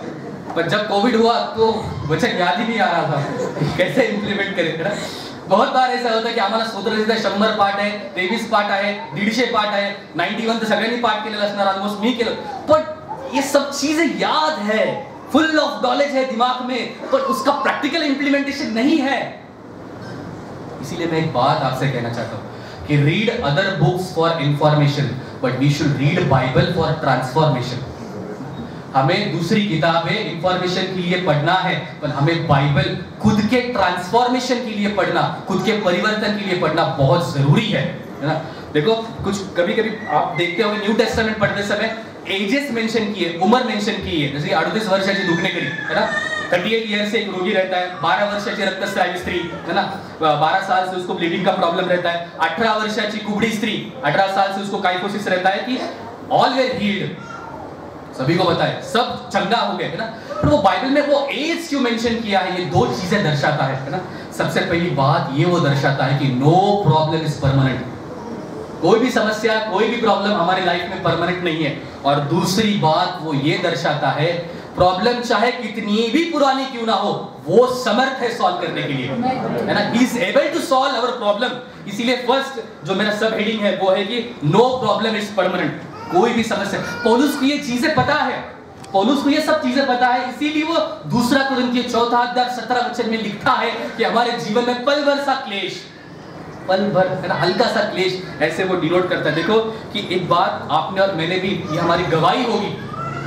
पर जब कोविड हुआ तो वचन याद ही नहीं आ रहा था कैसे इंप्लीमेंट करें, है ना। बहुत बार ऐसा होता है की आम्हाला स्तोत्र संहिता 100 पाठ आहे, 23 पाठ आहे, 150 पाठ आहे, 91 तर सगळ्यांनी पाठ केलेलं असणार, ऑलमोस्ट मी केलं, पण ये सब चीजें याद है, फुल ऑफ नॉलेज है दिमाग में, पर उसका प्रैक्टिकल इंप्लीमेंटेशन नहीं है। इसीलिए मैं एक बात आपसे कहना चाहता हूं कि read other books for information but we should read Bible for transformation. हमें दूसरी किताबें इंफॉर्मेशन के लिए पढ़ना है, पर हमें बाइबल खुद के ट्रांसफॉर्मेशन के लिए पढ़ना, खुद के परिवर्तन के लिए पढ़ना बहुत जरूरी है ना। देखो कुछ कभी-कभी आप देखते होंगे न्यू टेस्टामेंट पढ़ते समय एजेस मेंशन किए, उम्र मेंशन की है, जैसे 38 वर्षाची दुखणेकरी, है ना, 38 ईयर से एक रोगी रहता है, 12 वर्षाची रक्तस्रावी स्त्री, है ना, 12 साल से उसको ब्लीडिंग का प्रॉब्लम रहता है, 18 वर्षाची कुबड़ी स्त्री, 18 साल से उसको काइफोसिस रहता है, कि ऑल वेर हील्ड, सभी को पता है, सब चंगा हो गए, है ना। पर वो बाइबल में वो एज क्यों मेंशन किया है, ये दो चीजें दर्शाता है ना। सबसे पहली बात ये वो दर्शाता है कि नो प्रॉब्लम इज परमानेंट, कोई भी समस्या, कोई भी प्रॉब्लम हमारी लाइफ में परमानेंट नहीं है। और दूसरी बात वो ये दर्शाता है प्रॉब्लम चाहे कितनी भी पुरानी क्यों ना हो, वो समर्थ है सॉल्व करने के लिए, है ना। He is able to solve our problem. इसीलिए फर्स्ट जो मेरा सब हेडिंग है वो है कि नो प्रॉब्लम इज परमानेंट, कोई भी समस्या। पौलुस को ये चीजें पता है, पौलुस को ये सब चीजें पता है, इसीलिए वो दूसरा कुरिन्थियों 4 अध्याय 17 वचन में लिखता है कि हमारे जीवन में पल भर सा क्लेश, पल भर, है ना, हल्का सा क्लेश, ऐसे वो डिनोट करता है। देखो कि एक बात आपने और मैंने भी, ये हमारी गवाही होगी,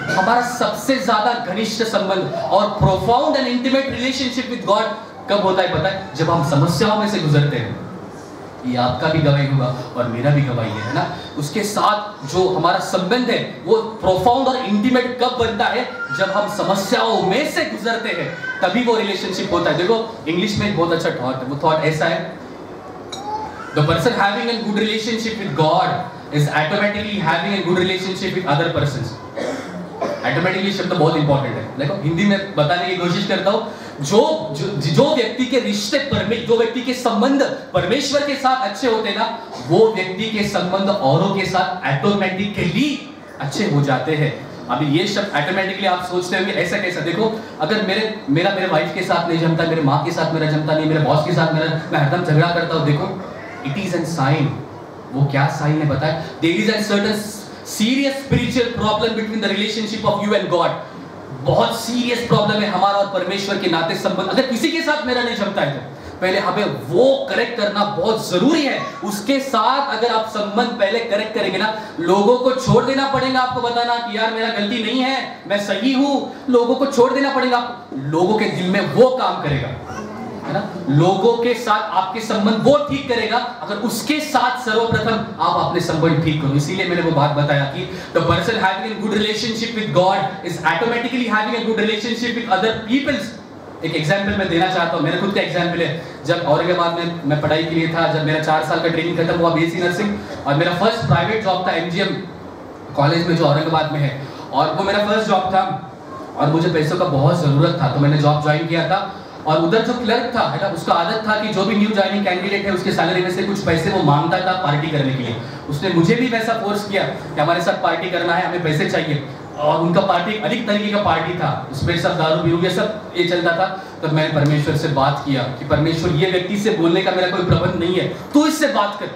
हमारा सबसे ज्यादा घनिष्ठ संबंध और profound and intimate relationship with God कब होता है पता है? जब हम समस्याओं में से गुजरते हैं। ये आपका भी गवाही होगा और मेरा भी गवाही है ना। उसके साथ जो हमारा संबंध है वो प्रोफाउंड और इंटीमेट कब बनता है? जब हम समस्याओं में से गुजरते हैं, तभी वो रिलेशनशिप होता है। देखो इंग्लिश में एक बहुत अच्छा थॉट है, वो थॉट ऐसा है, the person having a good relationship with God is automatically having a good relationship with other persons. Automatically शब्द बहुत इंपॉर्टेंट है। देखो हिंदी में बताने की कोशिश करता हूँ, जो व्यक्ति के रिश्ते जो व्यक्ति के संबंध परमेश्वर के साथ अच्छे होते हैं ना, वो व्यक्ति के संबंध औरों के साथ ऑटोमेटिकली अच्छे हो जाते हैं। अभी ये शब्द ऑटोमेटिकली आप सोचते होंगे ऐसा कैसा? देखो अगर मेरे वाइफ के साथ नहीं जमता, मेरे माँ के साथ मेरा जमता नहीं, मेरे बॉस के साथ मैं हरदम झगड़ा करता हूँ, देखो इट इज एन साइन। वो क्या साइन है पता है? There is an certain serious spiritual problem between the relationship of you and God. बहुत सीरियस प्रॉब्लम है हमारा और परमेश्वर के नाते संबंध। अगर किसी के साथ मेरा नहीं जमता है तो पहले हमें वो करेक्ट करना बहुत जरूरी है। उसके साथ अगर आप संबंध पहले करेक्ट करेंगे ना, लोगों को छोड़ देना पड़ेगा आपको बताना कि यार मेरा गलती नहीं है, मैं सही हूं। लोगों को छोड़ देना पड़ेगा, लोगों के दिल में वो काम करेगा, है ना। लोगों के साथ आपके संबंध वो ठीक करेगा अगर उसके साथ सर्वप्रथम आप अपने संबंध ठीक करो। इसीलिए मैंने वो बात बताया कि the person having a good relationship with God is automatically having a good relationship with other peoples. एक एग्जांपल मैं देना चाहता हूं, मेरा खुद का एग्जांपल है। जब औरंगाबाद में मैं पढ़ाई के लिए था, जब मेरा 4 साल का ट्रेनिंग खत्म हुआ बीएससी नर्सिंग, और मेरा फर्स्ट प्राइवेट जॉब था एमजीएम कॉलेज में जो औरंगाबाद में है, और वो मेरा फर्स्ट जॉब था और मुझे पैसों का बहुत जरूरत था, तो मैंने जॉब ज्वाइन किया था। और उधर जो क्लर्क था, है ना, उसका आदत था कि जो भी न्यू ज्वाइनिंग कैंडिडेट है उसके सैलरी में से कुछ पैसे वो मांगता था पार्टी करने के लिए। उसने मुझे भी वैसा फोर्स किया कि हमारे साथ पार्टी करना है, हमें पैसे चाहिए। और उनका पार्टी अलग तरीके का पार्टी था, उसमें सब दारू बीरू ये सब ये चलता था। तब मैंने परमेश्वर से बात किया कि परमेश्वर ये व्यक्ति से बोलने का मेरा कोई प्रबंध नहीं है, तू इससे बात कर,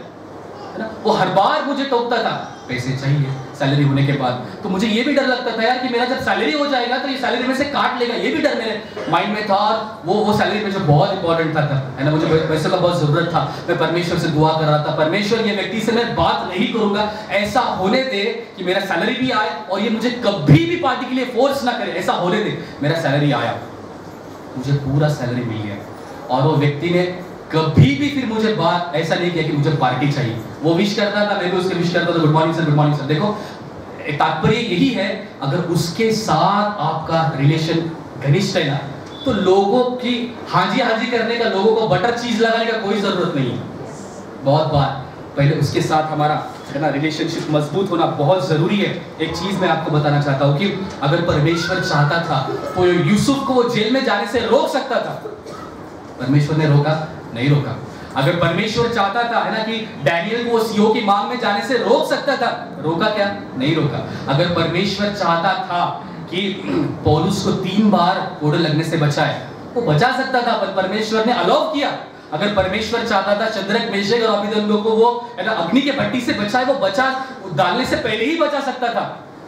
है ना। वो हर बार मुझे टोकता था पैसे चाहिए सैलरी होने के बाद। तो मुझे ये भी डर लगता था यार कि मेरा जब सैलरी हो जाएगा तो ये सैलरी में से काट लेगा, ये भी डर मेरे माइंड में था। और वो सैलरी मुझे बहुत इंपॉर्टेंट था तब, है ना, मुझे पैसों का बहुत जरूरत था। मैं परमेश्वर से दुआ कर रहा था, परमेश्वर ये व्यक्ति से मैं बात नहीं करूंगा, ऐसा होने दे कि मेरा सैलरी भी आए और ये मुझे कभी भी पार्टी के लिए फोर्स ना करे, ऐसा होने दे। मेरा सैलरी आया, मुझे पूरा सैलरी मिल गया। और वो व्यक्ति ने कभी भी फिर मुझे बात ऐसा नहीं किया कि मुझे पार्टी चाहिए। वो विश करता था, मैं भी उसके विश करता था, good morning sir, good morning sir. देखो तात्पर्य यही है, अगर उसके साथ आपका रिलेशन घनिष्ठ है ना, तो लोगों की हाजी हाजी करने का, लोगों को बटर चीज लगाने का कोई जरूरत नहीं है। बहुत बार पहले उसके साथ हमारा है ना रिलेशनशिप मजबूत होना बहुत जरूरी है। एक चीज मैं आपको बताना चाहता हूँ कि अगर परमेश्वर चाहता था तो यूसुफ को वो जेल में जाने से रोक सकता था। परमेश्वर ने रोका? नहीं रोका। अगर परमेश्वर चाहता था है ना कि डैनियल को सीओ की मांग में जाने से रोक सकता था, रोका क्या? नहीं रोका। अगर परमेश्वर चाहता था कि पौलुस को 3 बार कोड़े लगने से बचाए, वो बचा सकता था, पर परमेश्वर ने अलाउ किया। अगर परमेश्वर चाहता था शद्रक, मेशक और अबेदनगो को वो है ना अग्नि के भट्टी से बचाए, वो बचा डालने से पहले ही बचा सकता था,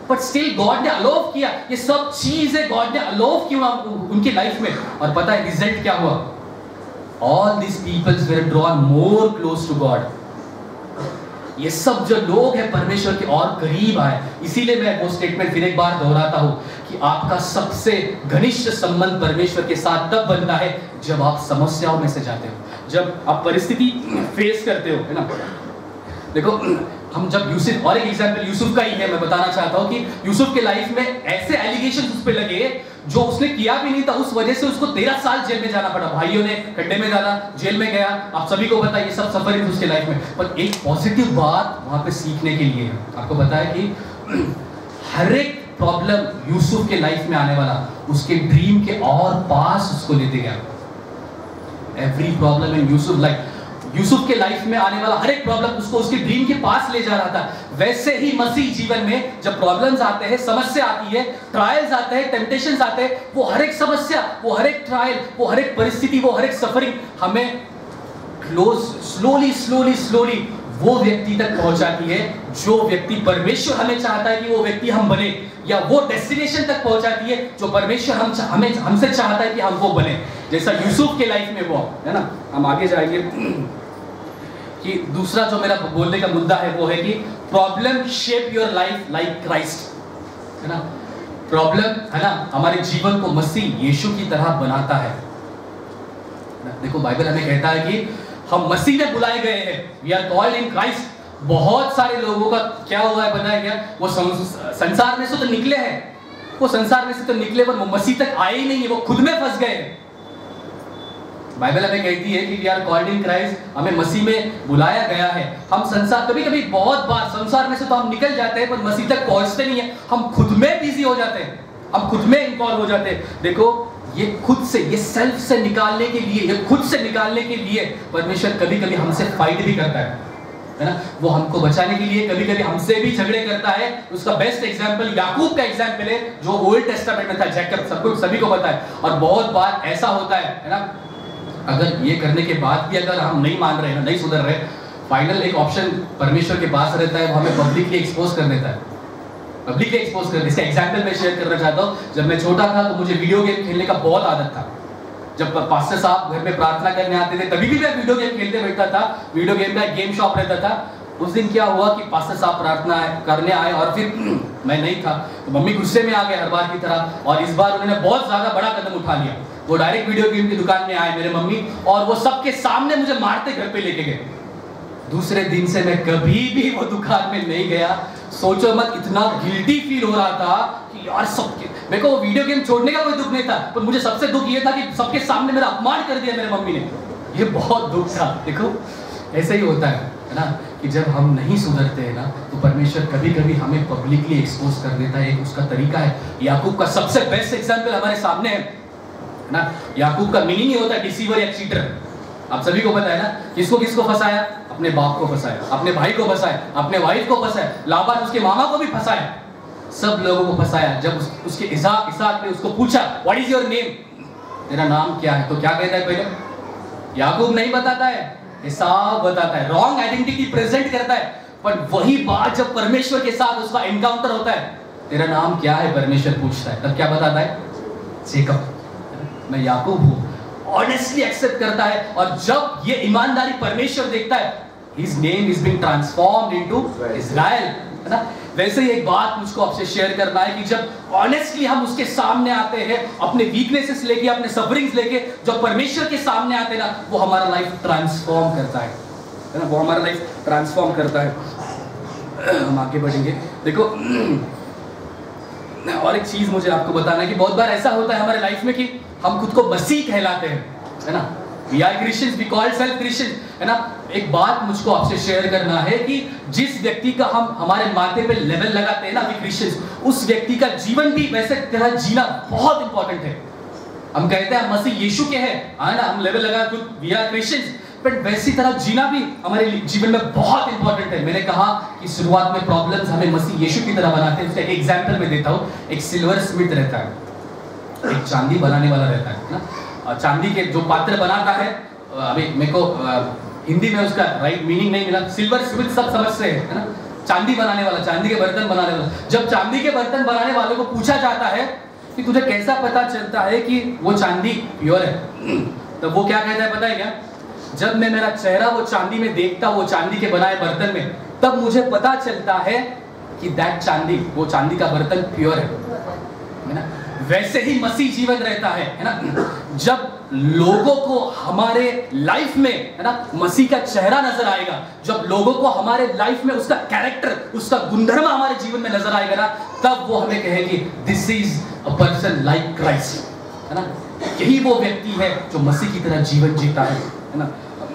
बट स्टिल गॉड ने अलाउ किया। ये सब चीजें गॉड ने अलाउ की उनकी लाइफ में, और पता है रिजल्ट क्या हुआ? All these peoples were drawn more close to God. ये सब जो लोग हैं परमेश्वर के और करीब आए। इसीलिए मैं वो स्टेटमेंट फिर एक बार दोहराता हूं कि आपका सबसे घनिष्ठ संबंध परमेश्वर के साथ तब बनता है जब आप समस्याओं में से जाते हो, जब आप परिस्थिति फेस करते हो, है ना। देखो हम जब यूसुफ, और एक एग्जांपल यूसुफ का ही है, मैं बताना चाहता हूं कि यूसुफ के लाइफ में ऐसे एलिगेशन उस पे लगे जो उसने किया भी नहीं था, उस वजह से उसको 13 साल जेल में जाना पड़ा। भाइयों ने खड्डे में डाला, जेल में गया, आप सभी को पता है ये सब सफरिंग उसके लाइफ में। पर एक पॉजिटिव बात वहां पे सीखने के लिए है। आपको पता है कि हर एक प्रॉब्लम यूसुफ के लाइफ में आने वाला उसके ड्रीम के और पास उसको लेते गया। Every problem in Yusuf life, Yusuf के लाइफ में आने वाला हर एक प्रॉब्लम उसको उसके ड्रीम के पास ले जा रहा था। वैसे ही मसीह जीवन में जब प्रॉब्लम्स आते हैं, समस्या आती है, ट्रायल्स आते हैं, टेम्पटेशंस आते हैं, वो हर एक समस्या, वो हर एक ट्रायल, वो हर एक परिस्थिति, वो हर एक सफरिंग हमें क्लोज स्लोली वो व्यक्ति तक पहुंचाती है जो व्यक्ति परमेश्वर हमें चाहता है कि वो व्यक्ति हम बने, या वो डेस्टिनेशन तक पहुंचाती है जो परमेश्वर हमसे चाहता है कि हम वो बने। जैसा यूसुफ के लाइफ में वो है ना। हम आगे जाएंगे कि दूसरा जो मेरा बोलने का मुद्दा है वो है कि problem shape your life like Christ, है ना। प्रॉब्लम है ना हमारे जीवन को मसीह यीशु की तरह बनाता है। देखो बाइबल हमें कहता है कि हम मसीह में बुलाए गए हैं, we are called in Christ. बहुत सारे लोगों का क्या हुआ है पता है क्या? वो संसार में से तो निकले हैं, वो संसार में से तो निकले पर वो मसीह तक आए ही नहीं है, वो खुद में फंस गए। बाइबल हमें कहती है कि we are called in Christ, हमें मसीह में बुलाया गया है। हम संसार, कभी कभी बहुत बार संसार में से तो हम निकल जाते हैं पर मसीह तक पहुंचते नहीं है। हम खुद में बिजी हो जाते हैं, हम खुद में इन्वॉल्व हो जाते हैं। देखो ये खुद से, ये सेल्फ से निकालने के लिए, ये खुद से निकालने के लिए परमेश्वर कभी कभी हमसे फाइट भी करता है ना। वो हमको बचाने के लिए कभी कभी हमसे भी झगड़े करता है। उसका बेस्ट एग्जांपल याकूब का एग्जांपल है जो ओल्ड टेस्टामेंट में था, जैकब, सबको सभी को पता है। और बहुत बार ऐसा होता है ना, अगर ये करने के बाद भी अगर हम नहीं मान रहे, नहीं सुधर रहे, फाइनल एक ऑप्शन परमेश्वर के पास रहता है, वो हमें पब्लिकली एक्सपोज कर देता है, पब्लिकली एक्सपोज कर देता है। इसका एग्जांपल मैं शेयर करना चाहता हूँ। जब मैं छोटा था तो मुझे वीडियो गेम खेलने का बहुत आदत था। जब पास्टर साहब घर में प्रार्थना करने आते थे तभी भी मैं वीडियो गेम खेलते बैठता था। वीडियो गेम का एक गेम शॉप रहता था। उस दिन क्या हुआ कि पास्टर साहब प्रार्थना करने आए और फिर मैं नहीं था, तो मम्मी गुस्से में आ गए हर बार की तरह, और इस बार उन्होंने बहुत ज्यादा बड़ा कदम उठा लिया। वो डायरेक्ट वीडियो गेम की दुकान में आए मेरे मम्मी, और वो सबके सामने मुझे मारते घर पे लेके गए। दूसरे दिन से मैं कभी भी वो दुकान में नहीं गया। सोचो मत, इतना गिल्टी फील हो रहा था कि यार सबके, मेरे को वीडियो गेम छोड़ने का कोई दुख नहीं था, पर मुझे सबसे दुख ये था कि सबके सामने मेरा अपमान कर दिया मेरे मम्मी ने। ये बहुत दुख था। देखो ऐसे ही होता है ना, कि जब हम नहीं सुधरते हैं ना तो परमेश्वर कभी कभी हमें पब्लिकली एक्सपोज कर देता है। एक उसका तरीका है। याकूब का सबसे बेस्ट एग्जाम्पल हमारे सामने है ना। याकूब का मीनिंग ही होता है डिसीवर या चीटर। आप सभी को पता है ना, किसको किसको फंसाया? अपने बाप को फंसाया, अपने भाई को फंसाया, अपने वाइफ को फंसाया, लाबान उसके मामा को भी फंसाया, सब लोगों को फंसाया। जब उसके इसाक ने उसको पूछा व्हाट इज योर नेम, तेरा नाम क्या है, तो क्या कहता है? पहले याकूब नहीं बताता है, इसाक बताता है, रॉन्ग आइडेंटिटी प्रेजेंट करता है। पर वही बात जब परमेश्वर के साथ उसका एनकाउंटर होता है, तेरा नाम क्या है परमेश्वर पूछता है, तब क्या बताता है? जेकब, मैं याकूब हूं। ऑनेस्टली एक्सेप्ट करता है, और जब ये ईमानदारी परमेश्वर देखता है, his name is being transformed into Israel, है ना। वैसे ही एक बात मुझको आपसे शेयर करना है कि जब ऑनेस्टली हम उसके सामने आते हैं, अपने वीकनेसेस लेके, अपने सफरिंग्स लेके जब परमेश्वर के सामने आते हैं ना, वो हमारा लाइफ ट्रांसफॉर्म करता है ना, वो हमारा लाइफ ट्रांसफॉर्म करता है। हम आगे बढ़ेंगे। देखो और एक चीज मुझे आपको बताना है कि बहुत बार ऐसा होता है हमारे लाइफ में कि हम खुद को मसीह कहलाते हैं, है ना। We are Christians, we call self Christian, है ना। एक बात मुझको आपसे शेयर करना है कि जिस व्यक्ति का हम हमारे माथे पे लेवल लगाते हैं ना, we Christians, उस व्यक्ति का जीवन भी वैसे तरह जीना बहुत इंपॉर्टेंट है। हम कहते हैं हम मसीह यीशु के हैं, है ना, हम लेवल लगा खुद we are Christians, बट वैसी तरह जीना भी हमारे जीवन में बहुत इंपॉर्टेंट है। मैंने कहा कि शुरुआत में प्रॉब्लम्स हमें मसीह यीशु की तरह बनाते हैं। उसका एक एग्जाम्पल मैं देता हूँ। एक सिल्वर स्मिथ रहता है, एक चांदी बनाने वाला रहता है ना। चांदी के जो पात्र बनाता है, अभी मेरे को हिंदी में उसका राइट मीनिंग नहीं मिला। सिल्वर स्मिथ सब समझते हैं, है ना, चांदी बनाने वाला, चांदी के बर्तन बनाने वाला। जब चांदी के बर्तन बनाने वाले को पूछा जाता है कि तुझे कैसा पता चलता है कि वो चांदी प्योर है, तो वो क्या कहता है पता है क्या? जब मैं मेरा चेहरा वो चांदी में देखता, वो चांदी के बनाए बर्तन में, तब मुझे पता चलता है कि दैट चांदी, वो चांदी का बर्तन प्योर है ना। वैसे ही मसीह जीवन रहता है ना। जब लोगों को हमारे लाइफ में, है ना, मसीह का चेहरा नजर आएगा, जब लोगों को हमारे लाइफ में उसका कैरेक्टर, उसका गुणधर्म हमारे जीवन में नजर आएगा ना, तब वो हमें कहेंगे this is a person like Christ, है ना। यही वो व्यक्ति है जो मसीह की तरह जीवन जीता है ना।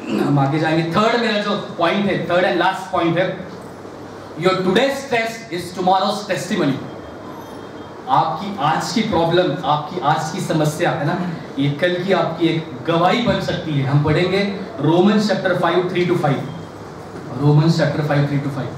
हम आगे जाएंगे। थर्ड मेरा जो पॉइंट है, थर्ड एंड लास्ट पॉइंट है, your today's test is tomorrow's testimony. आपकी आज की प्रॉब्लम, आपकी आज की समस्या, है ना, ये कल की आपकी एक गवाही बन सकती है। हम पढ़ेंगे रोमन्स चैप्टर 5:3-5। Romans chapter 5:3-5।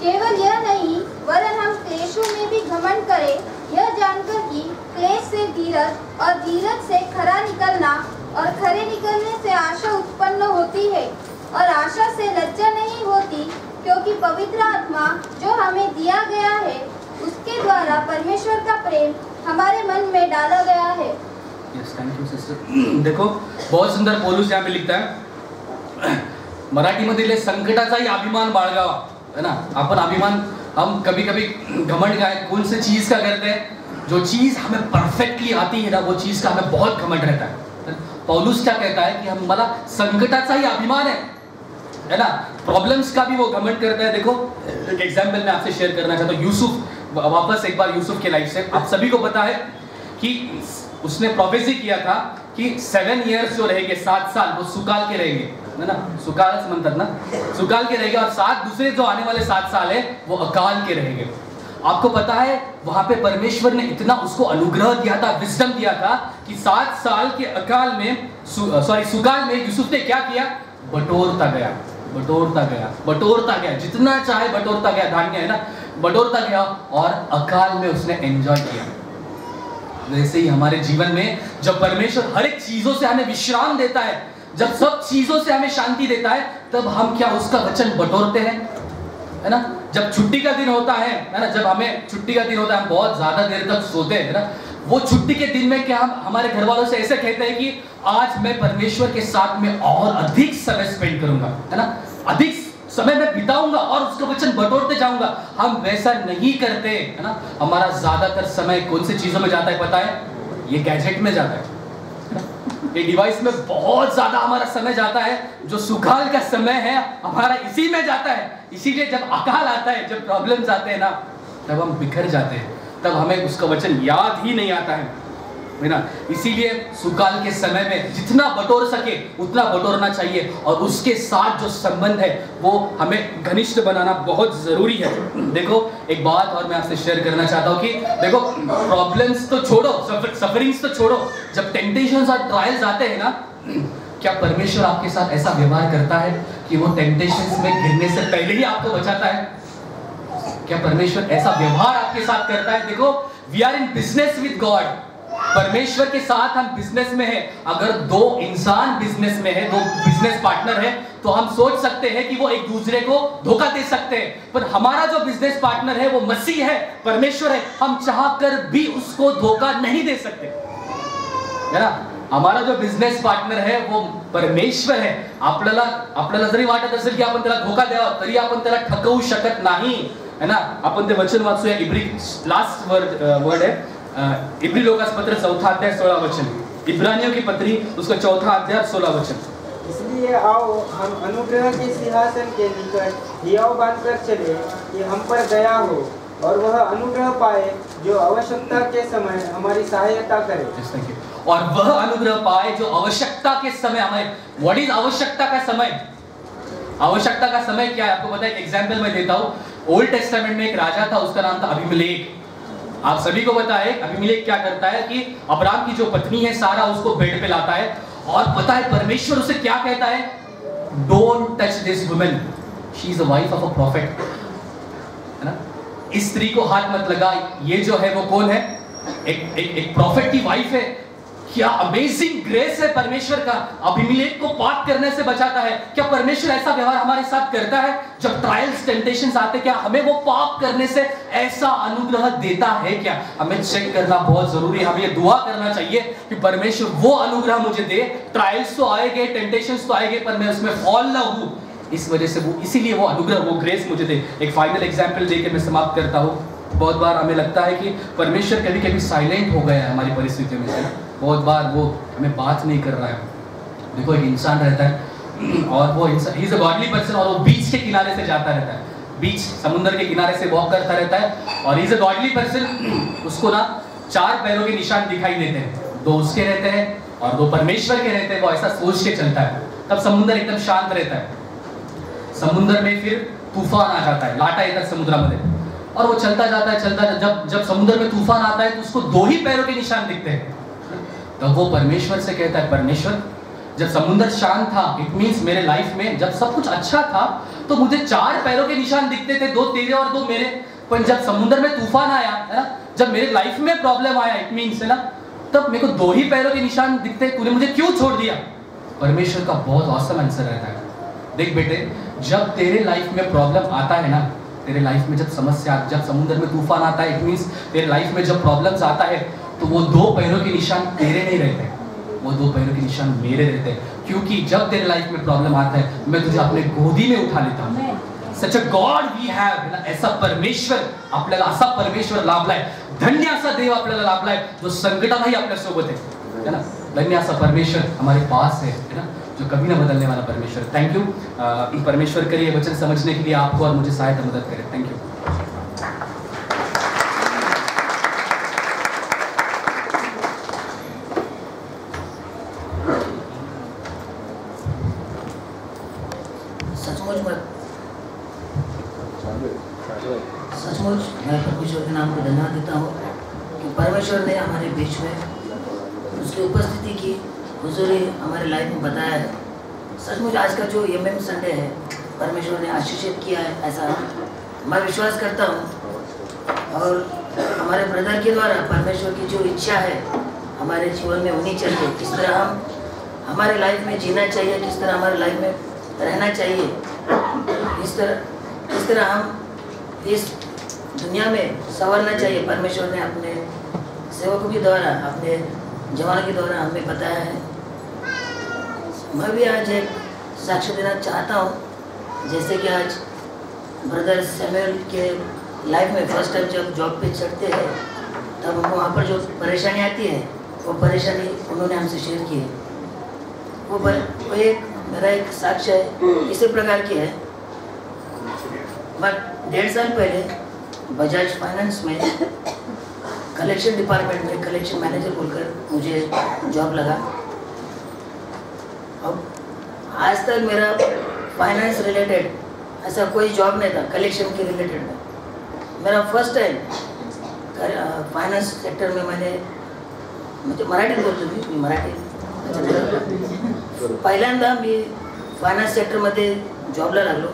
केवल यह नहीं, वरन हम क्लेशों में भी घमंड करें, यह जानकर कि क्लेश से धीरज और धीरज से खरा निकलना और खरे निकलने से आशा उत्पन्न होती है, और आशा से लज्जा नहीं होती, क्योंकि पवित्र आत्मा जो हमें दिया गया है उसके द्वारा परमेश्वर का प्रेम हमारे मन में डाला गया है। Yes, thank you sister. देखो बहुत सुंदर पौलुस यहाँ पे लिखता है, मराठीमध्ये संकटाचाही अभिमान बाळगावा, है ना। अपन अभिमान, हम कभी कभी घमंड का कौन से चीज का करते हैं? जो चीज हमें परफेक्टली आती है ना, वो चीज का हमें बहुत घमंड रहता है। पौलुस क्या कहता है कि हम मला संकटाचाही अभिमान है ना, प्रॉब्लम्स का भी वो घमंड करता है। देखो एक एग्जाम्पल मैं आपसे शेयर करना चाहता हूँ। यूसुफ, वापस एक बार यूसुफ के लाइफ से। आप सभी को पता है कि उसने प्रोफेसी किया था कि 7 इयर्स जो रहेंगे, 7 साल वो सुकाल के रहेंगे, है ना, सुकाल म्हणतात ना, सुकाल के रहेंगे, और 7 दूसरे जो आने वाले 7 साल है वो अकाल के रहेंगे। आपको पता है वहां पे परमेश्वर ने इतना उसको अनुग्रह दिया था, विजडम दिया था कि 7 साल के अकाल में, सुकाल में यूसुफ ने क्या किया? बटोरता गया, बटोरता गया, बटोरता गया, जितना चाहे बटोरता गया, धान्य है ना, बटोरता गया, और अकाल में उसने एंजॉय किया। वैसे ही हमारे जीवन में जब परमेश्वर हर एक चीजों से हमें विश्राम देता है, जब सब चीजों से हमें शांति देता है, तब हम क्या उसका वचन बटोरते हैं, है ना। जब छुट्टी का दिन होता है ना, जब हमें छुट्टी का दिन होता है, हम बहुत ज्यादा देर तक सोते हैं ना। वो छुट्टी के दिन में क्या हम हमारे घर वालों से ऐसे कहते हैं कि आज मैं परमेश्वर के साथ में और अधिक समय स्पेंड करूंगा, है ना, अधिक समय में बिताऊंगा और उसका वचन बटोरते जाऊंगा। हम वैसा नहीं करते, है ना। हमारा ज्यादातर समय कौन सी चीजों में जाता है पता है? ये गैजेट में जाता है, ये डिवाइस में बहुत ज्यादा हमारा समय जाता है। जो सुकाल का समय है हमारा इसी में जाता है। इसीलिए जब अकाल आता है, जब प्रॉब्लम्स आते हैं ना, तब हम बिखर जाते हैं, तब हमें उसका वचन याद ही नहीं आता है ना। इसीलिए सुकाल के समय में जितना बटोर सके उतना बटोरना चाहिए, और उसके साथ जो संबंध है वो हमें घनिष्ठ बनाना बहुत जरूरी है। देखो एक बात और मैं आपसे शेयर करना चाहता हूँ कि देखो प्रॉब्लम्स तो छोड़ो, सफरिंग्स तो छोड़ो, जब टेम्पटेशंस और ट्रायल्स आते हैं ना, क्या परमेश्वर आपके साथ ऐसा व्यवहार करता है कि वो टेम्पटेशंस में गिरने से पहले ही आपको बचाता है? क्या परमेश्वर ऐसा व्यवहार आपके साथ करता है? देखो we are in business with God, परमेश्वर के साथ हम बिजनेस में है। अगर 2 इंसान बिजनेस में है, 2 बिजनेस पार्टनर है, तो हम सोच सकते हैं कि वो एक दूसरे को धोखा दे सकते हैं, पर हमारा जो बिजनेस पार्टनर है वो मसीह है, परमेश्वर है। हम चाहकर भी उसको धोखा नहीं दे सकते, है ना। हमारा जो बिझनेस पार्टनर है वो परमेश्वर आहे. आपल्याला जरी वाटत असेल की आपण त्याला धोका द्यावा तरी आपण त्याला ठकवू शकत नाही है ना. आपण ते वचन वाचूया. इब्री लास्ट वर्ड है इब्री लोकास पत्र 4 अध्याय 16 वचन. इब्रानियों की पत्री उसका 4 अध्याय 16 वचन. इसलिए आओ हम अनुग्रह के सिंहासन के निकट हियाव बांधकर चले कि हम पर दया हो और वह अनुग्रह पाए जो आवश्यकता के समय हमारी सहायता करे. और वह अनुग्रह पाए जो आवश्यकता के समय हमें. व्हाट इज आवश्यकता का समय? आवश्यकता का समय क्या है आपको पता है? एक एग्जांपल मैं देता हूं. ओल्ड टेस्टामेंट में एक राजा था, उसका नाम था अबीमेलेक. आप सभी को पता है अबीमेलेक क्या करता है कि अब्राम की जो पत्नी है सारा उसको बेड पे लाता है और पता है परमेश्वर उसे क्या कहता है? Don't touch this woman, she is a wife of a profit, है ना. इस स्त्री को हाथ मत लगा. ये जो है वो कौन है? एक प्रॉफिट की वाइफ है. क्या अमेजिंग ग्रेस है परमेश्वर का. अबीमेलेक को पाप करने से बचाता है. क्या परमेश्वर ऐसा व्यवहार हमारे साथ करता है? जब ट्रायल्स टेम्पटेशंस आते क्या हमें वो पाप करने से ऐसा अनुग्रह देता है क्या? हमें चेक करना बहुत जरूरी है. हमें ये दुआ करना चाहिए कि परमेश्वर वो अनुग्रह मुझे दे. ट्रायल्स तो आएंगे, टेम्पटेशंस तो आएंगे, पर मैं उसमें फॉल ना हूं. इस वजह से वो इसीलिए वो अनुग्रह वो ग्रेस मुझे दे. एक फाइनल एग्जांपल देकर मैं समाप्त करता हूं. बहुत बार हमें लगता है कि परमेश्वर कभी कभी साइलेंट हो गया है हमारी परिस्थितियों में से. बहुत बार वो हमें बात नहीं कर रहा है. देखो एक इंसान रहता है और वो इंसान he is a godly person और वो बीच के किनारे से जाता रहता है. बीच समुद्र के किनारे से वॉक करता रहता है और he is a godly person. उसको ना 4 पैरों के निशान दिखाई देते हैं. 2 उसके रहते हैं और 2 परमेश्वर के रहते हैं. वो ऐसा सोच के चलता है. तब समुद्र एकदम शांत रहता है. समुद्र में फिर तूफान आ जाता है. लाटा येतात समुद्रामध्ये और वो चलता जाता है. जब समुद्र में तूफान आता है तो उसको 2 ही पैरों के निशान दिखते हैं. तो वो परमेश्वर से कहता है परमेश्वर जब समुद्र शांत था इट मींस मेरे लाइफ में जब सब कुछ अच्छा था तो मुझे 4 पैरों के निशान दिखते थे. 2 तेरे और 2 मेरे. पर जब समुद्र में तूफान आया है ना, जब मेरे लाइफ में प्रॉब्लम आया इट मींस है ना, तब मेरे को 2 ही पैरों के निशान दिखते. तूने मुझे क्यों छोड़ दिया? परमेश्वर का बहुत ऑसम आंसर रहता है. देख बेटे, जब तेरे लाइफ में प्रॉब्लम आता है ना, तेरे लाइफ में जब समस्या, जब समुद्र में तूफान आता है इट मींस तेरे लाइफ में जब प्रॉब्लम्स आता है तो वो 2 पैरों के निशान तेरे नहीं रहते, वो 2 पैरों के निशान मेरे रहते हैं. क्योंकि जब तेरे लाइफ में प्रॉब्लम आता है मैं तुझे अपने गोदी में उठा लेता हूँ. सच अ गॉड वी हैव. ऐसा परमेश्वर आपल्याला, असा परमेश्वर लाभलाय. धन्य असा देव आपल्याला लाभलाय जो संकटातही आपल्या सोबत है ना. धन्य असा परमेश्वर हमारे पास है ना, जो कभी ना बदलने वाला परमेश्वर. Thank you. परमेश्वर करे ये वचन समझने के लिए आपको और मुझे सहायता मदद करे. Thank you. सचमुच मैं परमेश्वर के नाम को धन्यवाद देता हूँ कि परमेश्वर ने हमारे बीच में उसकी उपस्थिति की हुजूरी हमारे लाइफ में बताया है. सचमुच आज का जो MM संडे है परमेश्वर ने आशीषित किया है ऐसा मैं विश्वास करता हूँ. और हमारे ब्रदर के द्वारा परमेश्वर की जो इच्छा है हमारे जीवन में होनी चाहिए, किस तरह हम हमारे लाइफ में जीना चाहिए, किस तरह हमारे लाइफ में रहना चाहिए, किस तरह हम इस दुनिया में संवरना चाहिए, परमेश्वर ने अपने सेवकों के द्वारा, अपने जवानों के द्वारा हमें बताया है. मैं भी आज एक साक्ष्य देना चाहता हूँ. जैसे कि आज ब्रदर सैमुअल के लाइफ में फर्स्ट टाइम जब जॉब पे चढ़ते हैं तब हमको वहाँ पर जो परेशानी आती है वो परेशानी उन्होंने हमसे शेयर की है. वो एक मेरा एक साक्ष्य है इसी प्रकार की है. बट 1.5 साल पहले बजाज फाइनेंस में कलेक्शन डिपार्टमेंट में कलेक्शन मैनेजर बोलकर मुझे जॉब लगा. अब आज तक मेरा फाइनेंस रिलेटेड ऐसा कोई जॉब नहीं था कलेक्शन के रिलेटेड में. मेरा फर्स्ट टाइम फाइनेंस सेक्टर में मैंने म्हणजे मराठीत बोलतो मी मराठी पहिल्यांदा मी फायनान्स सेक्टरमध्ये जॉबला लागलो.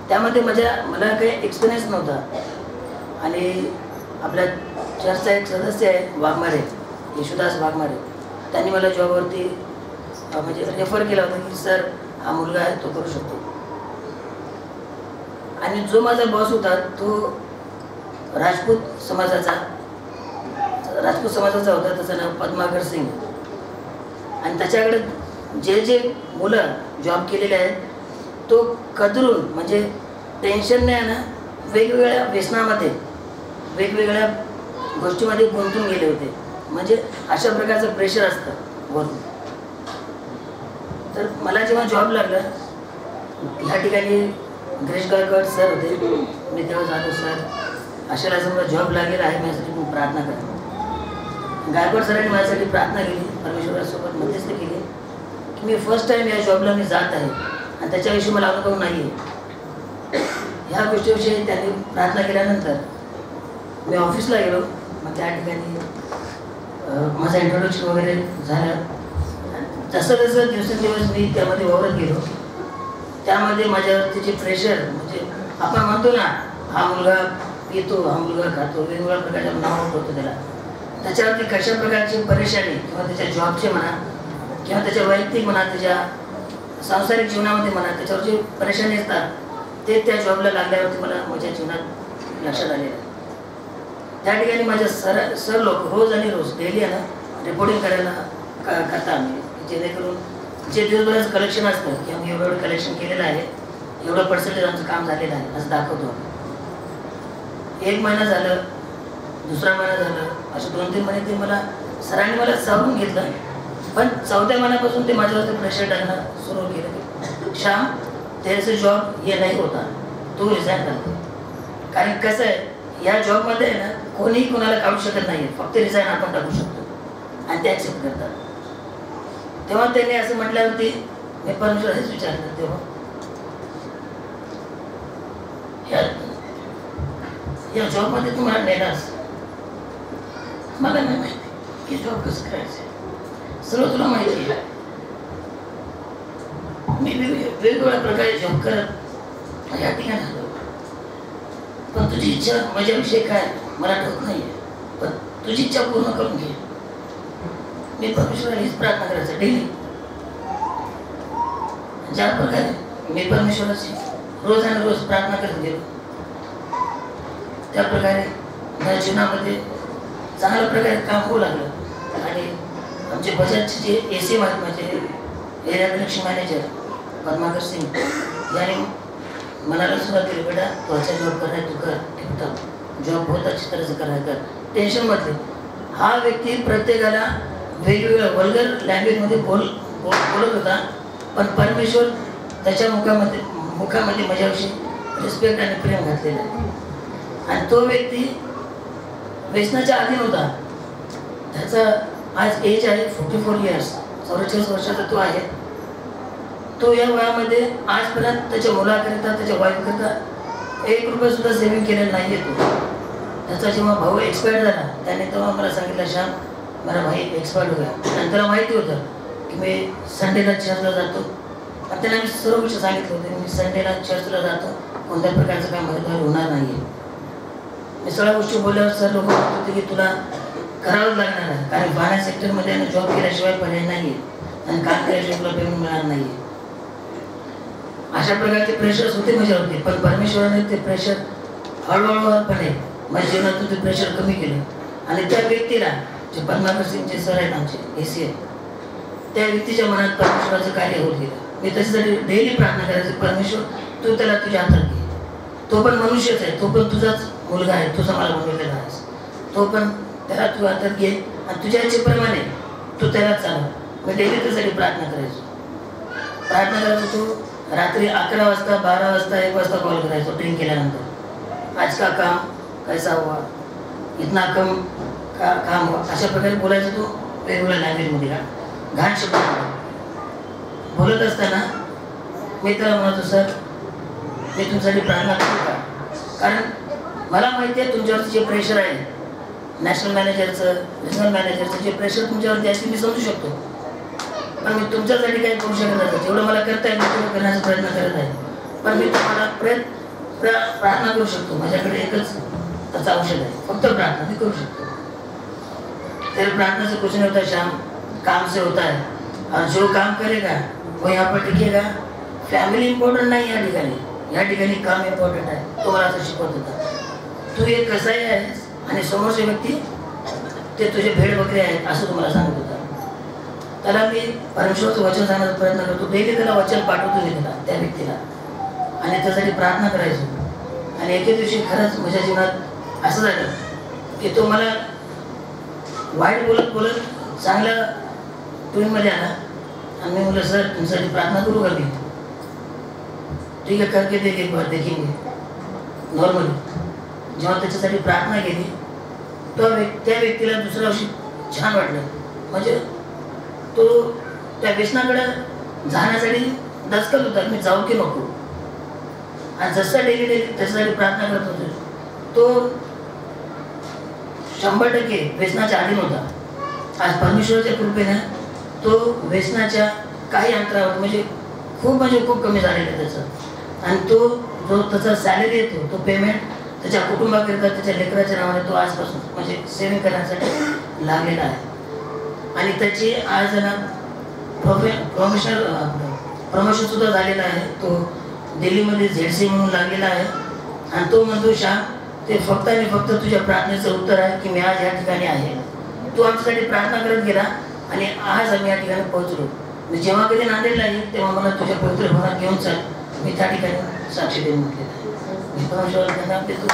त्यामध्ये मला काही एक्सपिरियन्स नव्हता. आणि आपल्या चर्चचा एक सदस्य आहे वाघमारे, येशुदास वाघमारे, त्यांनी मला जॉबवरती म्हणजे रेफर केला होता की सर हा मुलगा आहे तो करू शकतो. आणि जो माझा बॉस होता तो राजपूत समाजाचा होता, त्याचं नाव पद्माकर सिंग. आणि त्याच्याकडे जे जे मुलं जॉब केलेले आहेत तो कदरून म्हणजे टेन्शन नाही ना, वेगवेगळ्या व्यसनामध्ये वेगवेगळ्या गोष्टीमध्ये गुंतून गेले होते. म्हणजे अशा प्रकारचं प्रेशर असतं वरून. तर मला जेव्हा जॉब लागला ह्या ठिकाणी गिरीश गायकवाड सर होते, मी तेव्हा जातो सर अशाला समजा जॉब लागलेला आहे माझ्यासाठी खूप प्रार्थना करतो. गायकवाड सरांनी माझ्यासाठी प्रार्थना केली, परमेश्वरासोबत मध्यस्थी केली की मी फर्स्ट टाईम या जॉबला मी जात आहे आणि त्याच्याविषयी मला अनुभव नाही आहे. ह्या गोष्टीविषयी त्यांनी प्रार्थना केल्यानंतर मी ऑफिसला गेलो. मग त्या ठिकाणी माझं इंट्रोडक्शन वगैरे झालं. जसं जसं दिवसेंदिवस मी त्यामध्ये वावरत गेलो त्यामध्ये माझ्यावरती जे प्रेशर म्हणजे आपण म्हणतो ना, हा मुलगा पितो, हा मुलगा खातो, वेगवेगळ्या प्रकारचं नाव होतं त्याला, त्याच्यावरती कशा प्रकारची परेशानी किंवा त्याच्या जॉबचे म्हणा किंवा त्याच्या वैयक्तिक म्हणा त्याच्या सांसारिक जीवनामध्ये म्हणा त्याच्यावर जे परेशानी असतात ते त्या जॉबला लागल्यावरती मला माझ्या जीवनात लक्षात आलेलं आहे. त्या ठिकाणी माझ्या सर लोक रोज आणि रोज डेली आहे ना रिपोर्टिंग करायला करता आम्ही, जेणेकरून जे दिवसभराचं कलेक्शन असतं की आम्ही एवढं कलेक्शन केलेलं आहे, एवढं पर्सेंटेज आमचं काम झालेलं आहे असं दाखवतो. 1 महिना झालं, दुसरा महिना झालं, असे 2-3 महिने ते मला सरांनी मला सावरून घेतलं. पण 4थ्या महिन्यापासून ते माझ्यावरती प्रेशर टाकणं सुरू केलं की श्याम तेरे जॉब हे नाही होता, तू रिझाईन करतो. कारण कसं आहे या जॉबमध्ये आहे ना कोणीही कोणाला काढू शकत नाही, फक्त रिझाईन आपण टाकू शकतो आणि ते ॲक्सेप्ट करतात. तेव्हा त्यांनी असं म्हटल्यावरती मी परमेश्वर हेच विचारलं तेव्हा या जॉबमध्ये तुम्हाला नेणारच मला नाही माहिती की जॉब कसं करायचं, सर्व तुला माहिती आहे. मी वेगवेगळ्या प्रकारे जॉब करत या ठिकाणी आलो, पण तुझी इच्छा माझ्याविषयी काय मला ठाऊक नाही आहे, पण तुझी इच्छा पूर्ण करून घे. मी परमेश्वराला हीच प्रार्थना करायचं डेली. ज्या प्रकारे मी परमेश्वराची रोज आणि रोज प्रार्थना करत गेलो त्या प्रकारे माझ्या जीवनामध्ये चांगल्या प्रकारे काम होऊ लागलं. आणि आमचे बजाजचे जे AC माझे एरिया कलेक्शन मॅनेजर पद्माकर सिंग यांनी मनाला सुरुवात केली, बेटा तू अच्छा जॉब कर रहा है, तू कर टिकटॉक जॉब बहुत अच्छी तरह से कर रहा है, कर टेन्शन मध्ये. हा व्यक्ती प्रत्येकाला वेगवेगळ्या वल्गर लँग्वेजमध्ये बोलत होता, पण परमेश्वर त्याच्या मुखामध्ये माझ्याविषयी रिस्पेक्ट आणि प्रेम घातलेलं आहे. आणि तो व्यक्ती व्यसनाच्या अधीन होता. त्याचा आज एज आहे 44 इयर्स, 44 वर्षाचा तो आहे. तो या वयामध्ये आजपर्यंत त्याच्या मुलाकरिता त्याच्या वाईफकरिता 1 रुपया सुद्धा सेव्हिंग केलेलं नाही आहे. तो त्याचा जेव्हा भाऊ एक्सपायर झाला त्याने तेव्हा मला सांगितलं, श्याम मेरा भाई एक्सपायर हो गया. आणि त्याला माहिती होतं की मी संडेला चर्चला जातो आणि त्याला मी सर्व गोष्टी सांगितलं होतं, मी संडेला चर्चला जातो, कोणत्या प्रकारचं काय मदत होणार नाही आहे. मी सगळ्या गोष्टी बोलल्यावर सर लोक म्हणत होते की तुला करावंच लागणार आहे, कारण फायनान्स सेक्टरमध्ये जॉब केल्याशिवाय पर्याय नाही आहे आणि काम केल्याशिवाय तुला पेमेंट मिळणार नाही आहे. अशा प्रकारचे प्रेशर्स होते माझ्यावरती, पण परमेश्वराने ते प्रेशर हळूहळूपणे माझ्या जीवनातून ते प्रेशर कमी केलं. आणि त्या व्यक्तीला जे पद्माकर सिंगचे सर आहेत आमचे AC आहेत, त्या व्यक्तीच्या मनात परमेश्वराचं कार्य होत गेलं. मी त्याच्यासाठी डेली प्रार्थना करायची, परमेश्वर तू त्याला तुझ्या हातात घे, तो पण मनुष्यच आहे, तो पण तुझाच मुलगा आहे, तुझा मला बनवलेला आहेस, तो पण त्याला तू हातात घे आणि तुझ्या इच्छेप्रमाणे तू त्याला चालव. मी डेली त्यासाठी प्रार्थना करायचो. तो रात्री 11 वाजता 12 वाजता 1 वाजता कॉल करायचो ड्रिंक केल्यानंतर, आज का काम कैसा हुआ, इतना कम काम हुआ, अशा प्रकारे बोलायचं. तो वेगवेगळ्या लँग्वेजमध्ये घाण शब्द बोलत असताना मी त्याला म्हणतो, सर मी तुमच्यासाठी प्रार्थना करू का, कारण मला माहिती आहे तुमच्यावरती जे प्रेशर आहे, नॅशनल मॅनेजरचं रिजनल मॅनेजरचं जे प्रेशर तुमच्यावरती असते मी समजू शकतो, पण मी तुमच्यासाठी काही करू शकत नाही. जेवढं मला करता येईल तेवढं करण्याचा प्रयत्न करत आहे, पण मी तुम्हाला प्रार्थना करू शकतो. माझ्याकडे एकच त्याचं औषध आहे, फक्त प्रार्थना मी करू शकतो. तेरे प्रार्थना से कुछ नहीं होता श्याम, काम से होता है, और जो काम करेगा वो यहाँ पर टिकेगा. फॅमिली इम्पॉर्टंट नाही या ठिकाणी काम इम्पॉर्टंट आहे. तो मला असं शिकवत होता. तू एक कसाई आहेस आणि समोरचे व्यक्ती ते तुझे भेड बकरे आहेत असं तुम्हाला सांगत होता. त्याला मी परमेश्वराचं वचन सांगण्याचा प्रयत्न करतो. डेली त्याला वचन पाठवतो मी त्याला, त्या व्यक्तीला, आणि त्यासाठी प्रार्थना करायचो. आणि एके दिवशी खरंच माझ्या जीवनात असं झालं की तो मला वाईट बोलत बोलत चांगला ट्यूनमध्ये आला. आणि मी म्हटलं, सर तुमच्यासाठी प्रार्थना करू का मी? ठीक आहे, करके देख एक बार देखेंगे. नॉर्मली जेव्हा त्याच्यासाठी प्रार्थना केली त्या व्यक्तीला दुसऱ्या वर्षी छान वाटलं. म्हणजे तो त्या व्यसनाकडे जाण्यासाठी दचकत होता, मी जाऊ की नको. आणि जसं डेली त्याच्यासाठी प्रार्थना करत होतो, तो 100% व्यसनाच्या अधीन होता. आज परमेश्वराच्या कृपेने तो व्यसनाच्या काही अंतरावर म्हणजे खूप कमी झालेलं आहे त्याचं. आणि तो जो त्याचा सॅलरी येतो तो पेमेंट त्याच्या कुटुंबाकरिता त्याच्या लेकराच्या नावाने तो आजपासून म्हणजे सेव्हिंग करण्यासाठी लागलेला आहे. आणि त्याची आज ना प्रमोशन सुद्धा झालेलं आहे. तो दिल्लीमध्ये ZC म्हणून लागलेला आहे. आणि तो म्हणतो, श्याम ते फक्त आणि फक्त तुझ्या प्रार्थनेचं उत्तर आहे की मी आज या ठिकाणी आहे. तू आमच्यासाठी प्रार्थना करत गेला आणि आज आम्ही या ठिकाणी पोहोचलो. मी जेव्हा कधी नांदेडला येईल तेव्हा मला तुझ्या पवित्र भवनात घेऊन चल, मी त्या ठिकाणी साक्षी देऊन म्हटलेलं आहे. मी परमेश्वराला धन्यवाद देतो.